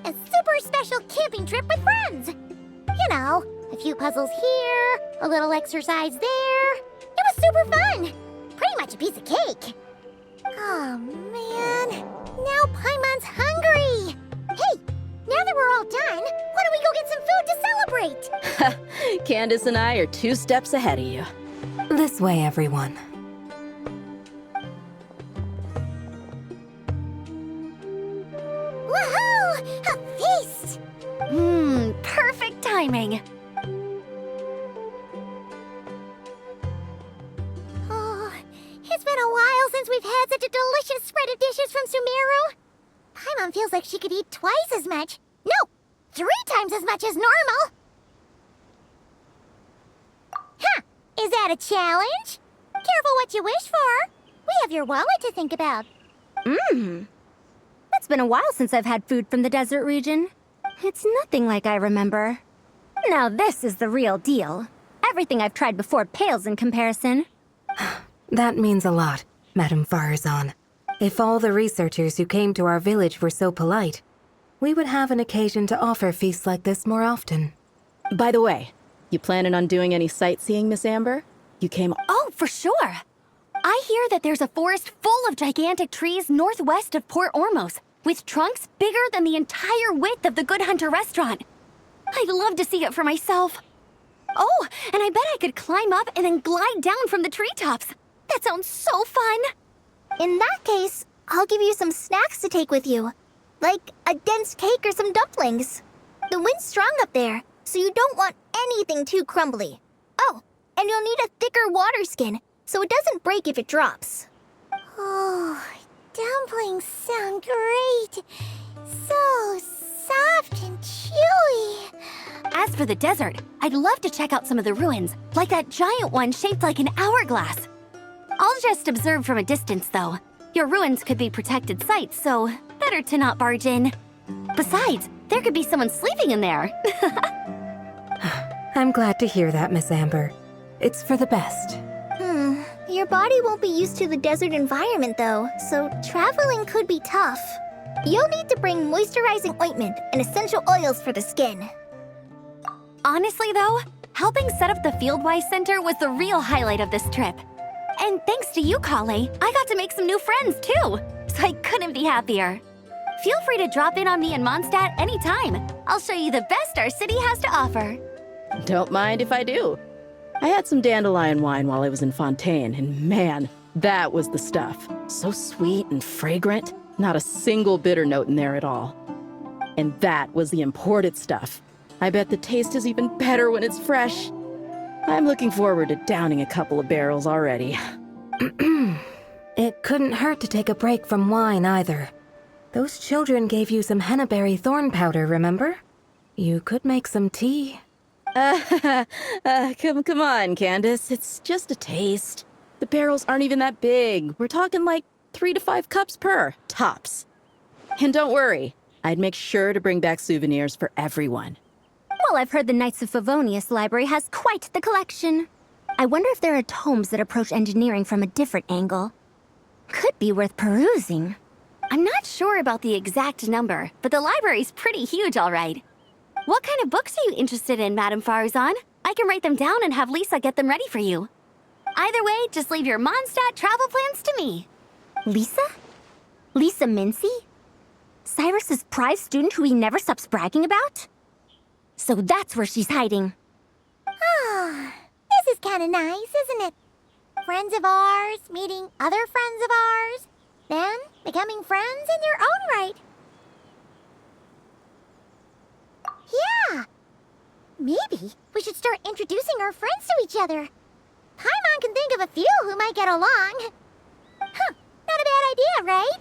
Speaker 1: a super special camping trip with friends. You know, a few puzzles here, a little exercise there. It was super fun. Pretty much a piece of cake. Oh, man. Now Paimon's hungry. Hey, now that we're all done, why don't we go get some food to celebrate?
Speaker 13: Candace and I are 2 steps ahead of you.
Speaker 14: This way, everyone.
Speaker 1: Woohoo! A feast!
Speaker 12: Perfect timing.
Speaker 1: Oh, it's been a while since we've had such a delicious spread of dishes from Sumeru. Paimon feels like she could eat twice as much. No, 3 times as much as normal. Huh, is that a challenge? Careful what you wish for. We have your wallet to think about.
Speaker 12: It's been a while since I've had food from the desert region. It's nothing like I remember. Now this is the real deal. Everything I've tried before pales in comparison.
Speaker 14: That means a lot, Madame Farazan. If all the researchers who came to our village were so polite, we would have an occasion to offer feasts like this more often.
Speaker 13: By the way, you planning on doing any sightseeing, Miss Amber? You came...
Speaker 12: Oh, for sure. I hear that there's a forest full of gigantic trees northwest of Port Ormos, with trunks bigger than the entire width of the Good Hunter restaurant. I'd love to see it for myself. Oh, and I bet I could climb up and then glide down from the treetops. That sounds so fun.
Speaker 2: In that case, I'll give you some snacks to take with you. Like a dense cake or some dumplings. The wind's strong up there, so you don't want anything too crumbly. Oh, and you'll need a thicker water skin, so it doesn't break if it drops.
Speaker 1: Oh, dumplings sound great. So soft and chewy.
Speaker 12: As for the desert, I'd love to check out some of the ruins, like that giant one shaped like an hourglass. I'll just observe from a distance, though. Your ruins could be protected sites, so better to not barge in. Besides, there could be someone sleeping in there.
Speaker 14: I'm glad to hear that, Miss Amber. It's for the best.
Speaker 2: Your body won't be used to the desert environment, though, so traveling could be tough. You'll need to bring moisturizing ointment and essential oils for the skin.
Speaker 12: Honestly, though, helping set up the Fieldwise Center was the real highlight of this trip. And thanks to you, Kale, I got to make some new friends, too. So I couldn't be happier. Feel free to drop in on me in Mondstadt anytime. I'll show you the best our city has to offer.
Speaker 13: Don't mind if I do. I had some dandelion wine while I was in Fontaine, and man, that was the stuff. So sweet and fragrant, not a single bitter note in there at all. And that was the imported stuff. I bet the taste is even better when it's fresh. I'm looking forward to downing a couple of barrels already.
Speaker 14: It couldn't hurt to take a break from wine either. Those children gave you some hennaberry thorn powder, remember? You could make some tea.
Speaker 13: Come on, Candace. It's just a taste. The barrels aren't even that big. We're talking like 3 to 5 cups per, tops. And don't worry, I'd make sure to bring back souvenirs for everyone.
Speaker 12: Well, I've heard the Knights of Favonius library has quite the collection. I wonder if there are tomes that approach engineering from a different angle. Could be worth perusing. I'm not sure about the exact number, but the library's pretty huge, all right. What kind of books are you interested in, Madame Farazan? I can write them down and have Lisa get them ready for you. Either way, just leave your Mondstadt travel plans to me. Lisa? Lisa Mincy? Cyrus's prize student who he never stops bragging about? So that's where she's hiding.
Speaker 1: Ah, this is kind of nice, isn't it? Friends of ours meeting other friends of ours, then becoming friends in their own right. Yeah! Maybe we should start introducing our friends to each other. Paimon can think of a few who might get along. Huh, not a bad idea, right?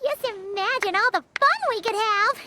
Speaker 1: Just imagine all the fun we could have!